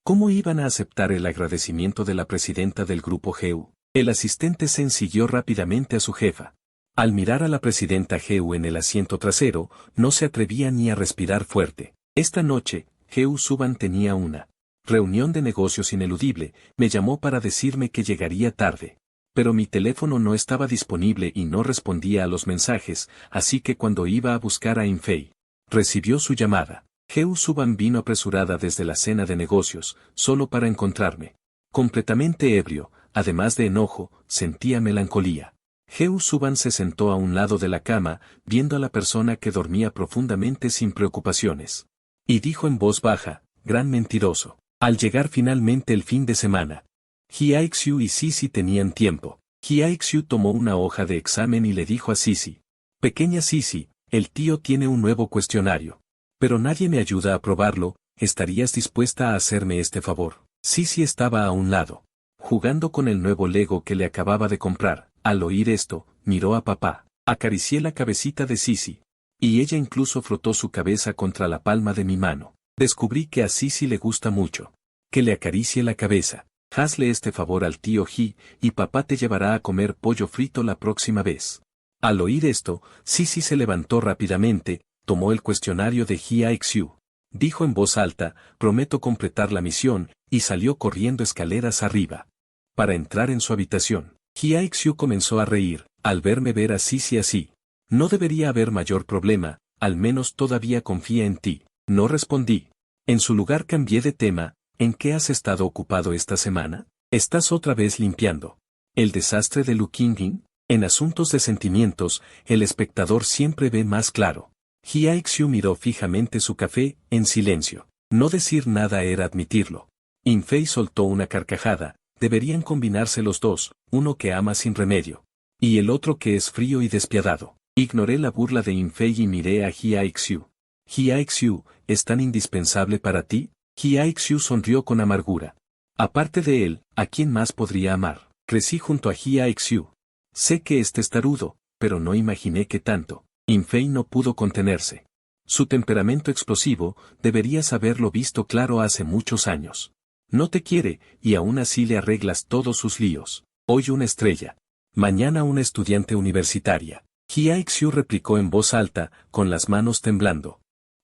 ¿Cómo iban a aceptar el agradecimiento de la presidenta del grupo Heu? El asistente Zen siguió rápidamente a su jefa. Al mirar a la presidenta Heu en el asiento trasero, no se atrevía ni a respirar fuerte. Esta noche, Heu Suban tenía una reunión de negocios ineludible, me llamó para decirme que llegaría tarde. Pero mi teléfono no estaba disponible y no respondía a los mensajes, así que cuando iba a buscar a Infei, recibió su llamada. Heu Suban vino apresurada desde la cena de negocios, solo para encontrarme. Completamente ebrio, además de enojo, sentía melancolía. Heu Suban se sentó a un lado de la cama, viendo a la persona que dormía profundamente sin preocupaciones. Y dijo en voz baja, gran mentiroso. Al llegar finalmente el fin de semana, Hye-Xiu y Sisi tenían tiempo. Hye-Xiu tomó una hoja de examen y le dijo a Sisi. Pequeña Sisi, el tío tiene un nuevo cuestionario. Pero nadie me ayuda a probarlo, ¿estarías dispuesta a hacerme este favor? Sisi estaba a un lado, jugando con el nuevo Lego que le acababa de comprar. Al oír esto, miró a papá. Acaricié la cabecita de Sisi. Y ella incluso frotó su cabeza contra la palma de mi mano. Descubrí que a Sisi le gusta mucho que le acaricie la cabeza. Hazle este favor al tío Ji, y papá te llevará a comer pollo frito la próxima vez. Al oír esto, Sisi se levantó rápidamente, tomó el cuestionario de Hye-Xiu. Dijo en voz alta, prometo completar la misión, y salió corriendo escaleras arriba. Para entrar en su habitación, Hye-Xiu comenzó a reír, al verme ver a Sisi así. No debería haber mayor problema, al menos todavía confía en ti. No respondí. En su lugar cambié de tema. ¿En qué has estado ocupado esta semana? ¿Estás otra vez limpiando el desastre de Lu Qingyin? En asuntos de sentimientos, el espectador siempre ve más claro. Hye-Xiu miró fijamente su café, en silencio. No decir nada era admitirlo. Infei soltó una carcajada, deberían combinarse los dos, uno que ama sin remedio, y el otro que es frío y despiadado. Ignoré la burla de Infei y miré a Hye-Xiu. Hye-Xiu, ¿es tan indispensable para ti? Hye-Xiu sonrió con amargura. Aparte de él, ¿a quién más podría amar? Crecí junto a Hye-Xiu. Sé que es testarudo, pero no imaginé que tanto. Infei no pudo contenerse. Su temperamento explosivo, deberías haberlo visto claro hace muchos años. No te quiere, y aún así le arreglas todos sus líos. Hoy una estrella. Mañana una estudiante universitaria. Hye-Xiu replicó en voz alta, con las manos temblando.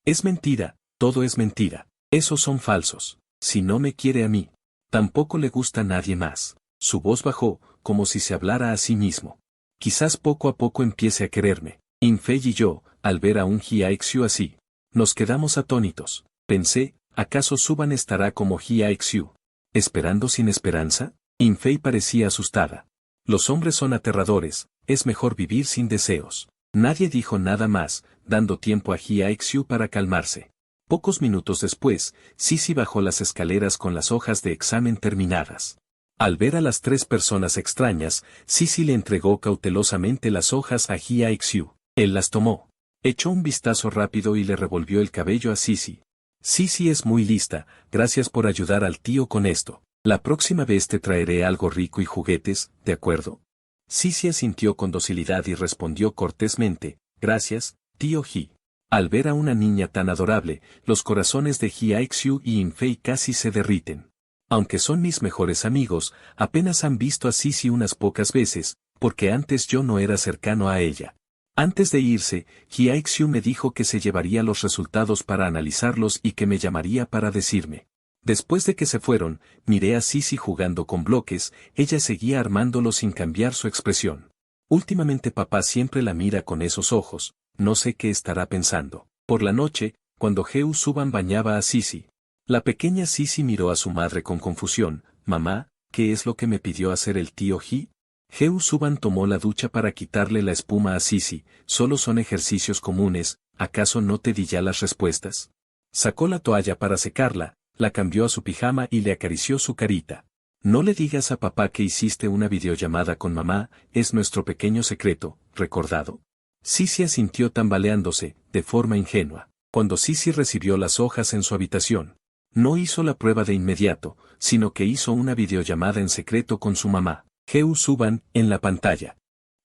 Es mentira, todo es mentira. Esos son falsos. Si no me quiere a mí, tampoco le gusta a nadie más. Su voz bajó, como si se hablara a sí mismo. Quizás poco a poco empiece a quererme. Infei y yo, al ver a un Hye-Xiu así, nos quedamos atónitos. Pensé, ¿acaso Suban estará como Hye-Xiu? ¿Esperando sin esperanza? Infei parecía asustada. Los hombres son aterradores, es mejor vivir sin deseos. Nadie dijo nada más, dando tiempo a Hye-Xiu para calmarse. Pocos minutos después, Sisi bajó las escaleras con las hojas de examen terminadas. Al ver a las tres personas extrañas, Sisi le entregó cautelosamente las hojas a Hye-Xiu. Él las tomó. Echó un vistazo rápido y le revolvió el cabello a Sisi. Sisi es muy lista, gracias por ayudar al tío con esto. La próxima vez te traeré algo rico y juguetes, ¿de acuerdo? Sisi asintió con docilidad y respondió cortésmente, gracias, tío Ji. Al ver a una niña tan adorable, los corazones de Ji Aixiu y Infei casi se derriten. Aunque son mis mejores amigos, apenas han visto a Sisi unas pocas veces, porque antes yo no era cercano a ella. Antes de irse, Ji Aixiu me dijo que se llevaría los resultados para analizarlos y que me llamaría para decirme. Después de que se fueron, miré a Sisi jugando con bloques, ella seguía armándolo sin cambiar su expresión. Últimamente papá siempre la mira con esos ojos, no sé qué estará pensando. Por la noche, cuando Heu Suban bañaba a Sisi. La pequeña Sisi miró a su madre con confusión, mamá, ¿qué es lo que me pidió hacer el tío Ji? Heu Suban tomó la ducha para quitarle la espuma a Sisi, solo son ejercicios comunes, ¿acaso no te di ya las respuestas? Sacó la toalla para secarla, la cambió a su pijama y le acarició su carita. No le digas a papá que hiciste una videollamada con mamá, es nuestro pequeño secreto, ¿recordado? Sisi asintió tambaleándose, de forma ingenua, cuando Sisi recibió las hojas en su habitación. No hizo la prueba de inmediato, sino que hizo una videollamada en secreto con su mamá, Heu Suban, en la pantalla.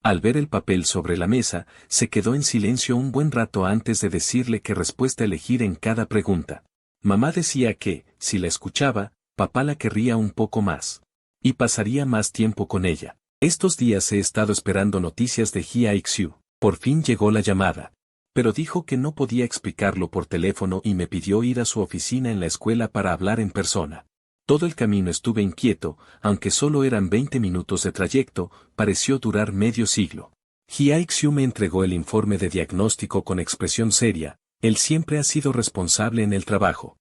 Al ver el papel sobre la mesa, se quedó en silencio un buen rato antes de decirle qué respuesta elegir en cada pregunta. Mamá decía que, si la escuchaba, papá la querría un poco más. Y pasaría más tiempo con ella. Estos días he estado esperando noticias de Ji Aixiu. Por fin llegó la llamada. Pero dijo que no podía explicarlo por teléfono y me pidió ir a su oficina en la escuela para hablar en persona. Todo el camino estuve inquieto, aunque solo eran 20 minutos de trayecto, pareció durar medio siglo. Ji Aixiu me entregó el informe de diagnóstico con expresión seria, él siempre ha sido responsable en el trabajo.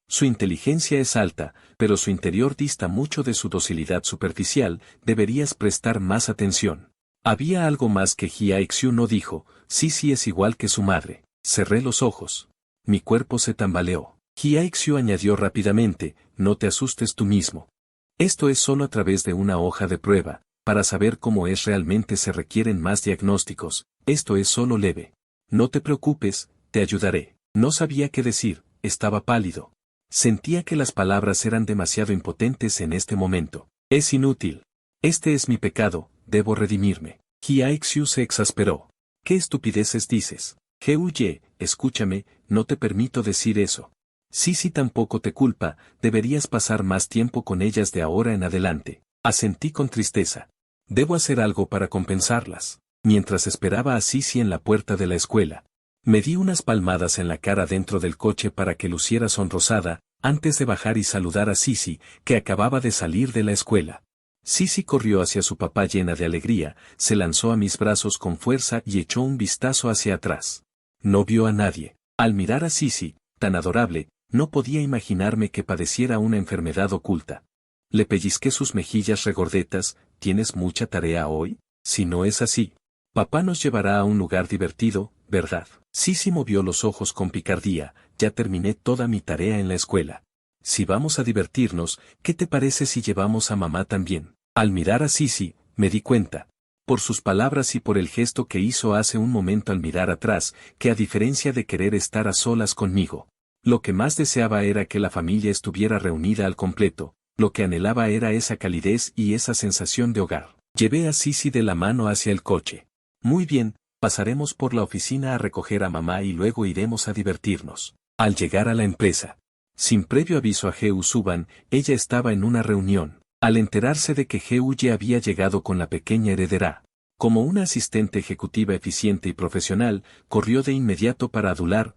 Su inteligencia es alta, pero su interior dista mucho de su docilidad superficial, deberías prestar más atención. Había algo más que Ji Aixiu no dijo, Sisi es igual que su madre. Cerré los ojos. Mi cuerpo se tambaleó. Ji Aixiu añadió rápidamente, no te asustes tú mismo. Esto es solo a través de una hoja de prueba, para saber cómo es realmente se requieren más diagnósticos, esto es solo leve. No te preocupes, te ayudaré. No sabía qué decir, estaba pálido. Sentía que las palabras eran demasiado impotentes en este momento. Es inútil. Este es mi pecado, debo redimirme. Ji Aixiu se exasperó. ¿Qué estupideces dices? Heu Ye, escúchame, no te permito decir eso. Sisi tampoco te culpa, deberías pasar más tiempo con ellas de ahora en adelante. Asentí con tristeza. Debo hacer algo para compensarlas. Mientras esperaba a Sisi en la puerta de la escuela, me di unas palmadas en la cara dentro del coche para que luciera sonrosada, antes de bajar y saludar a Sisi, que acababa de salir de la escuela. Sisi corrió hacia su papá llena de alegría, se lanzó a mis brazos con fuerza y echó un vistazo hacia atrás. No vio a nadie. Al mirar a Sisi, tan adorable, no podía imaginarme que padeciera una enfermedad oculta. Le pellizqué sus mejillas regordetas, ¿tienes mucha tarea hoy? Si no es así, papá nos llevará a un lugar divertido, ¿verdad? Sisi movió los ojos con picardía, ya terminé toda mi tarea en la escuela. Si vamos a divertirnos, ¿qué te parece si llevamos a mamá también? Al mirar a Sisi, me di cuenta, por sus palabras y por el gesto que hizo hace un momento al mirar atrás, que a diferencia de querer estar a solas conmigo, lo que más deseaba era que la familia estuviera reunida al completo, lo que anhelaba era esa calidez y esa sensación de hogar. Llevé a Sisi de la mano hacia el coche. Muy bien, pasaremos por la oficina a recoger a mamá y luego iremos a divertirnos. Al llegar a la empresa, sin previo aviso a Heu Suban, ella estaba en una reunión. Al enterarse de que Heu Ye había llegado con la pequeña heredera, como una asistente ejecutiva eficiente y profesional, corrió de inmediato para adular,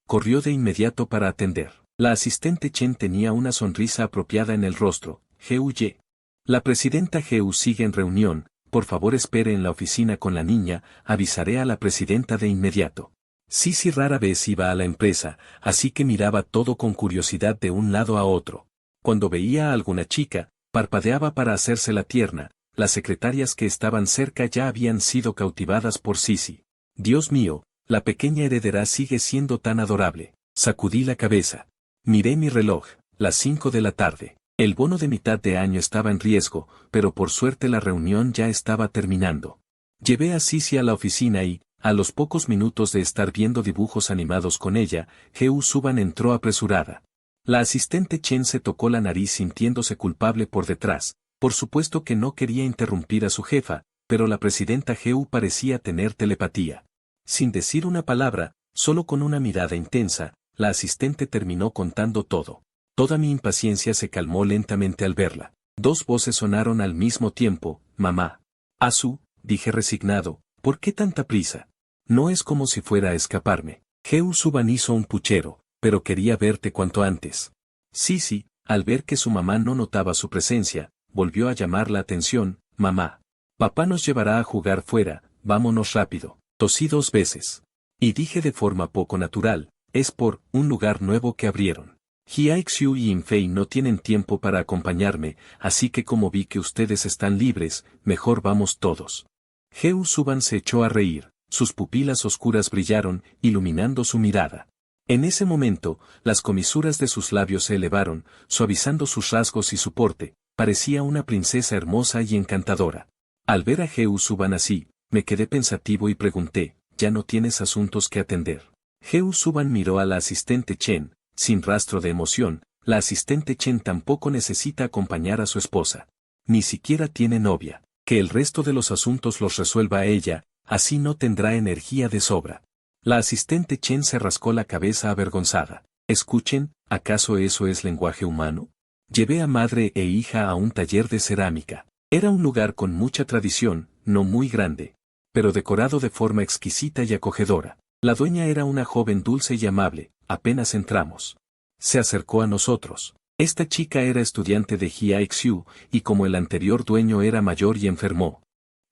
corrió de inmediato para atender. La asistente Chen tenía una sonrisa apropiada en el rostro. Heu Ye. La presidenta Heu sigue en reunión, por favor espere en la oficina con la niña, avisaré a la presidenta de inmediato. Sisi rara vez iba a la empresa, así que miraba todo con curiosidad de un lado a otro. Cuando veía a alguna chica, parpadeaba para hacerse la tierna, las secretarias que estaban cerca ya habían sido cautivadas por Sisi. Dios mío, la pequeña heredera sigue siendo tan adorable. Sacudí la cabeza. Miré mi reloj, las 5 de la tarde. El bono de mitad de año estaba en riesgo, pero por suerte la reunión ya estaba terminando. Llevé a Sisi a la oficina y, a los pocos minutos de estar viendo dibujos animados con ella, Heo Suban entró apresurada. La asistente Chen se tocó la nariz sintiéndose culpable por detrás. Por supuesto que no quería interrumpir a su jefa, pero la presidenta Heo parecía tener telepatía. Sin decir una palabra, solo con una mirada intensa, la asistente terminó contando todo. Toda mi impaciencia se calmó lentamente al verla. Dos voces sonaron al mismo tiempo, mamá. Asu, dije resignado, ¿por qué tanta prisa? No es como si fuera a escaparme. Heo Suban hizo un puchero, pero quería verte cuanto antes. Sisi, al ver que su mamá no notaba su presencia, volvió a llamar la atención, mamá. Papá nos llevará a jugar fuera, vámonos rápido. Tosí 2 veces. Y dije de forma poco natural, es por un lugar nuevo que abrieron. Hiaxiu y Infei no tienen tiempo para acompañarme, así que como vi que ustedes están libres, mejor vamos todos. Heo Suban se echó a reír, sus pupilas oscuras brillaron, iluminando su mirada. En ese momento, las comisuras de sus labios se elevaron, suavizando sus rasgos y su porte, parecía una princesa hermosa y encantadora. Al ver a Heo Suban así, me quedé pensativo y pregunté, ¿ya no tienes asuntos que atender? Heo Suban miró a la asistente Chen, sin rastro de emoción, la asistente Chen tampoco necesita acompañar a su esposa. Ni siquiera tiene novia, que el resto de los asuntos los resuelva ella, así no tendrá energía de sobra. La asistente Chen se rascó la cabeza avergonzada. Escuchen, ¿acaso eso es lenguaje humano? Llevé a madre e hija a un taller de cerámica. Era un lugar con mucha tradición, no muy grande, pero decorado de forma exquisita y acogedora. La dueña era una joven dulce y amable. Apenas entramos. Se acercó a nosotros. Esta chica era estudiante de Hiaxiu, y como el anterior dueño era mayor y enfermó.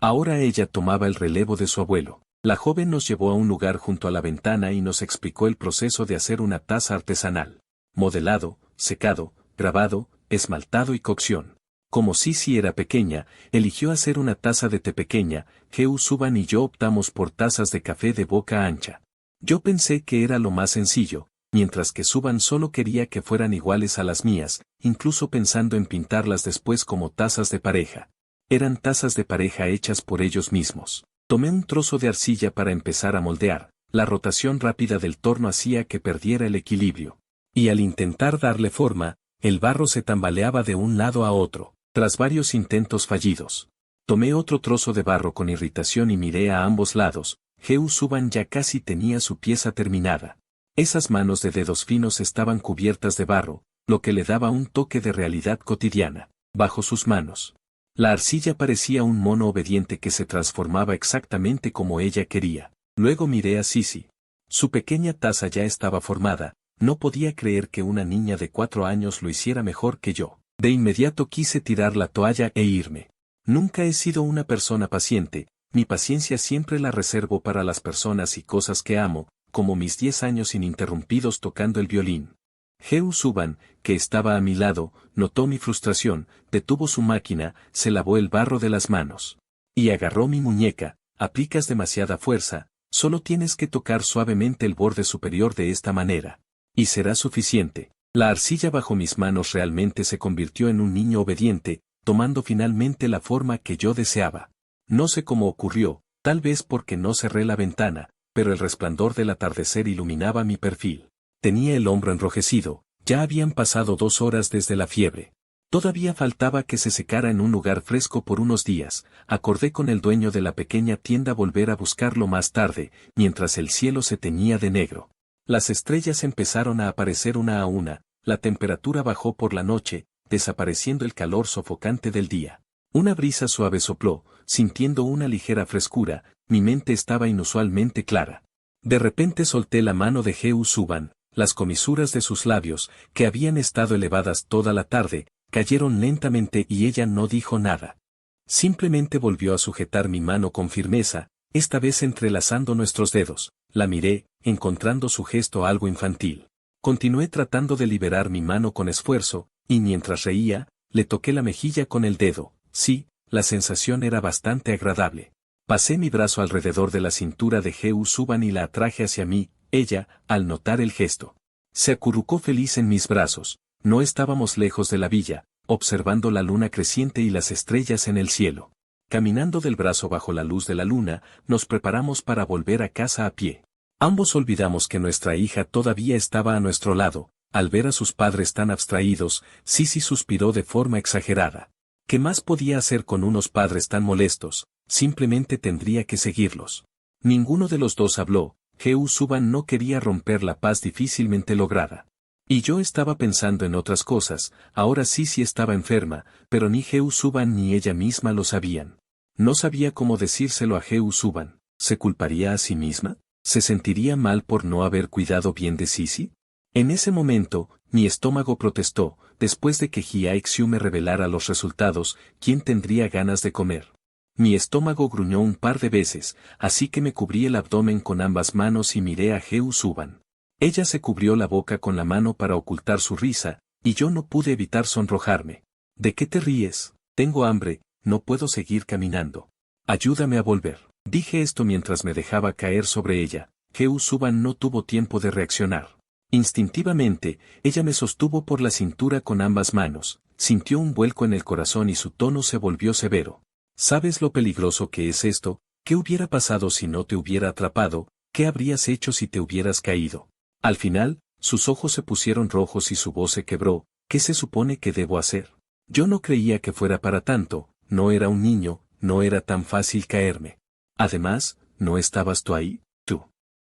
Ahora ella tomaba el relevo de su abuelo. La joven nos llevó a un lugar junto a la ventana y nos explicó el proceso de hacer una taza artesanal. Modelado, secado, grabado, esmaltado y cocción. Como Sisi era pequeña, eligió hacer una taza de té pequeña, Heo Suban y yo optamos por tazas de café de boca ancha. Yo pensé que era lo más sencillo, mientras que Suban solo quería que fueran iguales a las mías, incluso pensando en pintarlas después como tazas de pareja. Eran tazas de pareja hechas por ellos mismos. Tomé un trozo de arcilla para empezar a moldear, la rotación rápida del torno hacía que perdiera el equilibrio. Y al intentar darle forma, el barro se tambaleaba de un lado a otro, tras varios intentos fallidos. Tomé otro trozo de barro con irritación y miré a ambos lados. Heo Suban ya casi tenía su pieza terminada. Esas manos de dedos finos estaban cubiertas de barro, lo que le daba un toque de realidad cotidiana. Bajo sus manos, la arcilla parecía un mono obediente que se transformaba exactamente como ella quería. Luego miré a Sisi. Su pequeña taza ya estaba formada, no podía creer que una niña de 4 años lo hiciera mejor que yo. De inmediato quise tirar la toalla e irme. Nunca he sido una persona paciente. Mi paciencia siempre la reservo para las personas y cosas que amo, como mis 10 años ininterrumpidos tocando el violín. Heo Suban, que estaba a mi lado, notó mi frustración, detuvo su máquina, se lavó el barro de las manos. Y agarró mi muñeca, aplicas demasiada fuerza, solo tienes que tocar suavemente el borde superior de esta manera. Y será suficiente. La arcilla bajo mis manos realmente se convirtió en un niño obediente, tomando finalmente la forma que yo deseaba. No sé cómo ocurrió, tal vez porque no cerré la ventana, pero el resplandor del atardecer iluminaba mi perfil. Tenía el hombro enrojecido, ya habían pasado 2 horas desde la fiebre. Todavía faltaba que se secara en un lugar fresco por unos días. Acordé con el dueño de la pequeña tienda volver a buscarlo más tarde, mientras el cielo se teñía de negro. Las estrellas empezaron a aparecer una a una, la temperatura bajó por la noche, desapareciendo el calor sofocante del día. Una brisa suave sopló, sintiendo una ligera frescura, mi mente estaba inusualmente clara. De repente solté la mano de Heo Suban, las comisuras de sus labios, que habían estado elevadas toda la tarde, cayeron lentamente y ella no dijo nada. Simplemente volvió a sujetar mi mano con firmeza, esta vez entrelazando nuestros dedos. La miré, encontrando su gesto algo infantil. Continué tratando de liberar mi mano con esfuerzo, y mientras reía, le toqué la mejilla con el dedo. Sí, la sensación era bastante agradable. Pasé mi brazo alrededor de la cintura de Heo Suban y la atraje hacia mí. Ella, al notar el gesto, se acurrucó feliz en mis brazos. No estábamos lejos de la villa, observando la luna creciente y las estrellas en el cielo. Caminando del brazo bajo la luz de la luna, nos preparamos para volver a casa a pie. Ambos olvidamos que nuestra hija todavía estaba a nuestro lado. Al ver a sus padres tan abstraídos, Sisi suspiró de forma exagerada. ¿Qué más podía hacer con unos padres tan molestos? Simplemente tendría que seguirlos. Ninguno de los dos habló. Jehu Suban no quería romper la paz difícilmente lograda. Y yo estaba pensando en otras cosas. Ahora Sisi estaba enferma, pero ni Jehu Suban ni ella misma lo sabían. No sabía cómo decírselo a Jehu Suban. ¿Se culparía a sí misma? ¿Se sentiría mal por no haber cuidado bien de Sisi? En ese momento, mi estómago protestó. Después de que Hye-Xiu me revelara los resultados, ¿quién tendría ganas de comer? Mi estómago gruñó un par de veces, así que me cubrí el abdomen con ambas manos y miré a Jehu Suban. Ella se cubrió la boca con la mano para ocultar su risa, y yo no pude evitar sonrojarme. ¿De qué te ríes? Tengo hambre, no puedo seguir caminando. Ayúdame a volver. Dije esto mientras me dejaba caer sobre ella. Jehu Suban no tuvo tiempo de reaccionar. Instintivamente, ella me sostuvo por la cintura con ambas manos, sintió un vuelco en el corazón y su tono se volvió severo. ¿Sabes lo peligroso que es esto? ¿Qué hubiera pasado si no te hubiera atrapado? ¿Qué habrías hecho si te hubieras caído? Al final, sus ojos se pusieron rojos y su voz se quebró. ¿Qué se supone que debo hacer? Yo no creía que fuera para tanto, no era un niño, no era tan fácil caerme. Además, ¿no estabas tú ahí? Tú.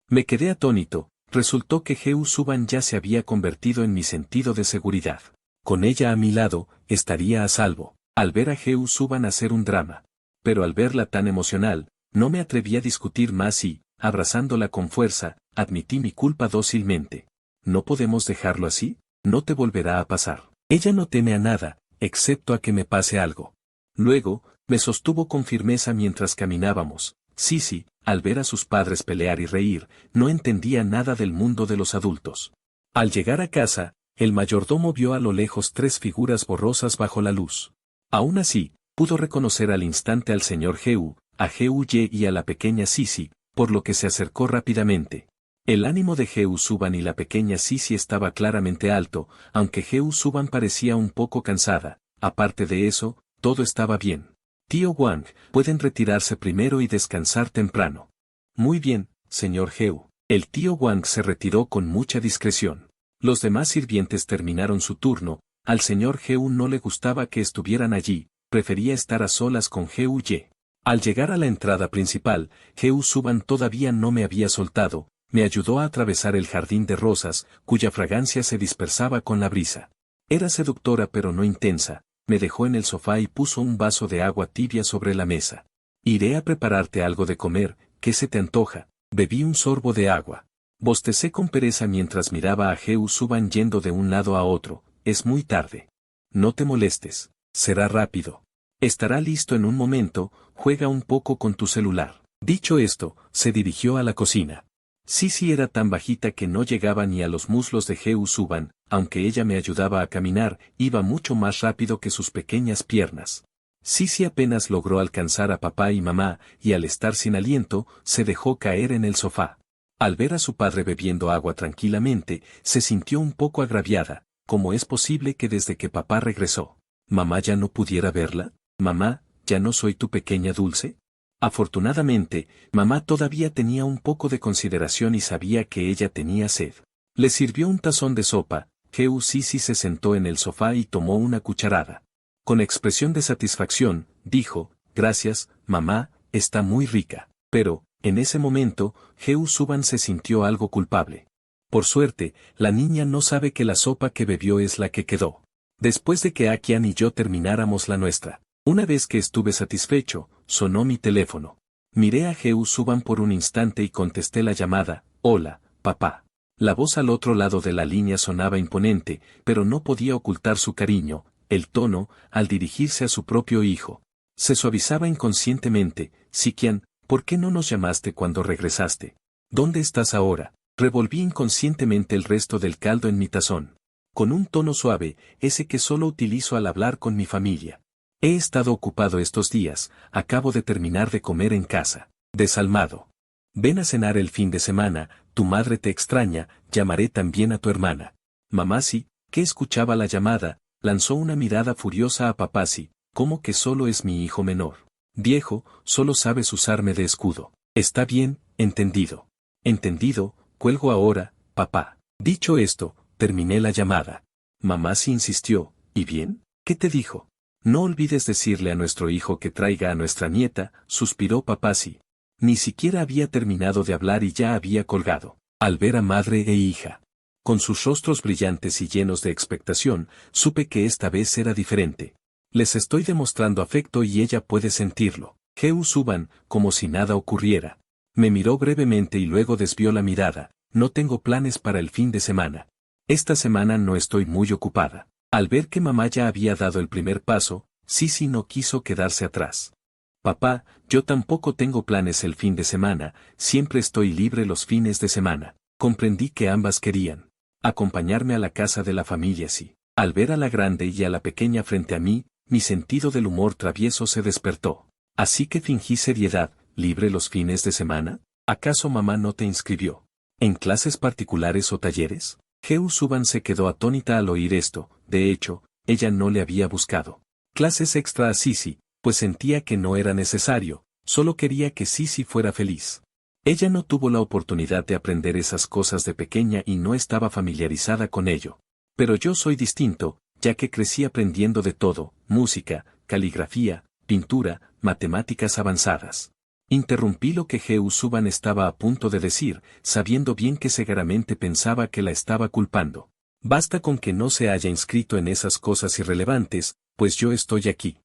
Me quedé atónito. Resultó que Jehu Suban ya se había convertido en mi sentido de seguridad. Con ella a mi lado, estaría a salvo. Al ver a Jehu Suban hacer un drama. Pero al verla tan emocional, no me atreví a discutir más y, abrazándola con fuerza, admití mi culpa dócilmente. ¿No podemos dejarlo así? No te volverá a pasar. Ella no teme a nada, excepto a que me pase algo. Luego, me sostuvo con firmeza mientras caminábamos. Sisi, al ver a sus padres pelear y reír, no entendía nada del mundo de los adultos. Al llegar a casa, el mayordomo vio a lo lejos 3 figuras borrosas bajo la luz. Aún así, pudo reconocer al instante al señor Jehu, a Jehu Ye y a la pequeña Sisi, por lo que se acercó rápidamente. El ánimo de Jehu Suban y la pequeña Sisi estaba claramente alto, aunque Jehu Suban parecía un poco cansada. Aparte de eso, todo estaba bien. Tío Wang, pueden retirarse primero y descansar temprano. Muy bien, señor Jehu. El tío Wang se retiró con mucha discreción. Los demás sirvientes terminaron su turno. Al señor Jehu no le gustaba que estuvieran allí, prefería estar a solas con Jehu Ye. Al llegar a la entrada principal, Jehu Suban todavía no me había soltado, me ayudó a atravesar el jardín de rosas, cuya fragancia se dispersaba con la brisa. Era seductora pero no intensa. Me dejó en el sofá y puso un vaso de agua tibia sobre la mesa. Iré a prepararte algo de comer, ¿qué se te antoja? Bebí un sorbo de agua. Bostecé con pereza mientras miraba a Jehu Suban yendo de un lado a otro. Es muy tarde. No te molestes. Será rápido. Estará listo en un momento, juega un poco con tu celular. Dicho esto, se dirigió a la cocina. Sisi era tan bajita que no llegaba ni a los muslos de Jehu Suban, aunque ella me ayudaba a caminar, iba mucho más rápido que sus pequeñas piernas. Sisi apenas logró alcanzar a papá y mamá, y al estar sin aliento, se dejó caer en el sofá. Al ver a su padre bebiendo agua tranquilamente, se sintió un poco agraviada. ¿Cómo es posible que desde que papá regresó, mamá ya no pudiera verla? Mamá, ¿ya no soy tu pequeña dulce? Afortunadamente, mamá todavía tenía un poco de consideración y sabía que ella tenía sed. Le sirvió un tazón de sopa. Jehu Sisi se sentó en el sofá y tomó una cucharada. Con expresión de satisfacción, dijo, gracias, mamá, está muy rica. Pero, en ese momento, Jehu Suban se sintió algo culpable. Por suerte, la niña no sabe que la sopa que bebió es la que quedó. Después de que Akian y yo termináramos la nuestra. Una vez que estuve satisfecho, sonó mi teléfono. Miré a Jehu Suban por un instante y contesté la llamada. Hola, papá. La voz al otro lado de la línea sonaba imponente, pero no podía ocultar su cariño, el tono, al dirigirse a su propio hijo. Se suavizaba inconscientemente. Sikian, ¿por qué no nos llamaste cuando regresaste? ¿Dónde estás ahora? Revolví inconscientemente el resto del caldo en mi tazón. Con un tono suave, ese que solo utilizo al hablar con mi familia. He estado ocupado estos días, acabo de terminar de comer en casa. Desalmado. Ven a cenar el fin de semana, tu madre te extraña, llamaré también a tu hermana. Mamá sí, que escuchaba la llamada, lanzó una mirada furiosa a papá sí, ¿cómo que solo es mi hijo menor? Viejo, solo sabes usarme de escudo. Está bien, entendido. Entendido, cuelgo ahora, papá. Dicho esto, terminé la llamada. Mamá sí insistió, ¿y bien? ¿Qué te dijo? No olvides decirle a nuestro hijo que traiga a nuestra nieta, suspiró papá sí. Ni siquiera había terminado de hablar y ya había colgado. Al ver a madre e hija, con sus rostros brillantes y llenos de expectación, supe que esta vez era diferente. Les estoy demostrando afecto y ella puede sentirlo. Jehu Suban, como si nada ocurriera. Me miró brevemente y luego desvió la mirada. No tengo planes para el fin de semana. Esta semana no estoy muy ocupada. Al ver que mamá ya había dado el primer paso, Sisi no quiso quedarse atrás. Papá, yo tampoco tengo planes el fin de semana, siempre estoy libre los fines de semana. Comprendí que ambas querían acompañarme a la casa de la familia sí. Al ver a la grande y a la pequeña frente a mí, mi sentido del humor travieso se despertó. Así que fingí seriedad, ¿libre los fines de semana? ¿Acaso mamá no te inscribió en clases particulares o talleres? Jehu Suban se quedó atónita al oír esto, de hecho, ella no le había buscado clases extra a Sisi, pues sentía que no era necesario, solo quería que Sisi fuera feliz. Ella no tuvo la oportunidad de aprender esas cosas de pequeña y no estaba familiarizada con ello. Pero yo soy distinto, ya que crecí aprendiendo de todo, música, caligrafía, pintura, matemáticas avanzadas. Interrumpí lo que Jehu Suban estaba a punto de decir, sabiendo bien que seguramente pensaba que la estaba culpando. Basta con que no se haya inscrito en esas cosas irrelevantes, pues yo estoy aquí.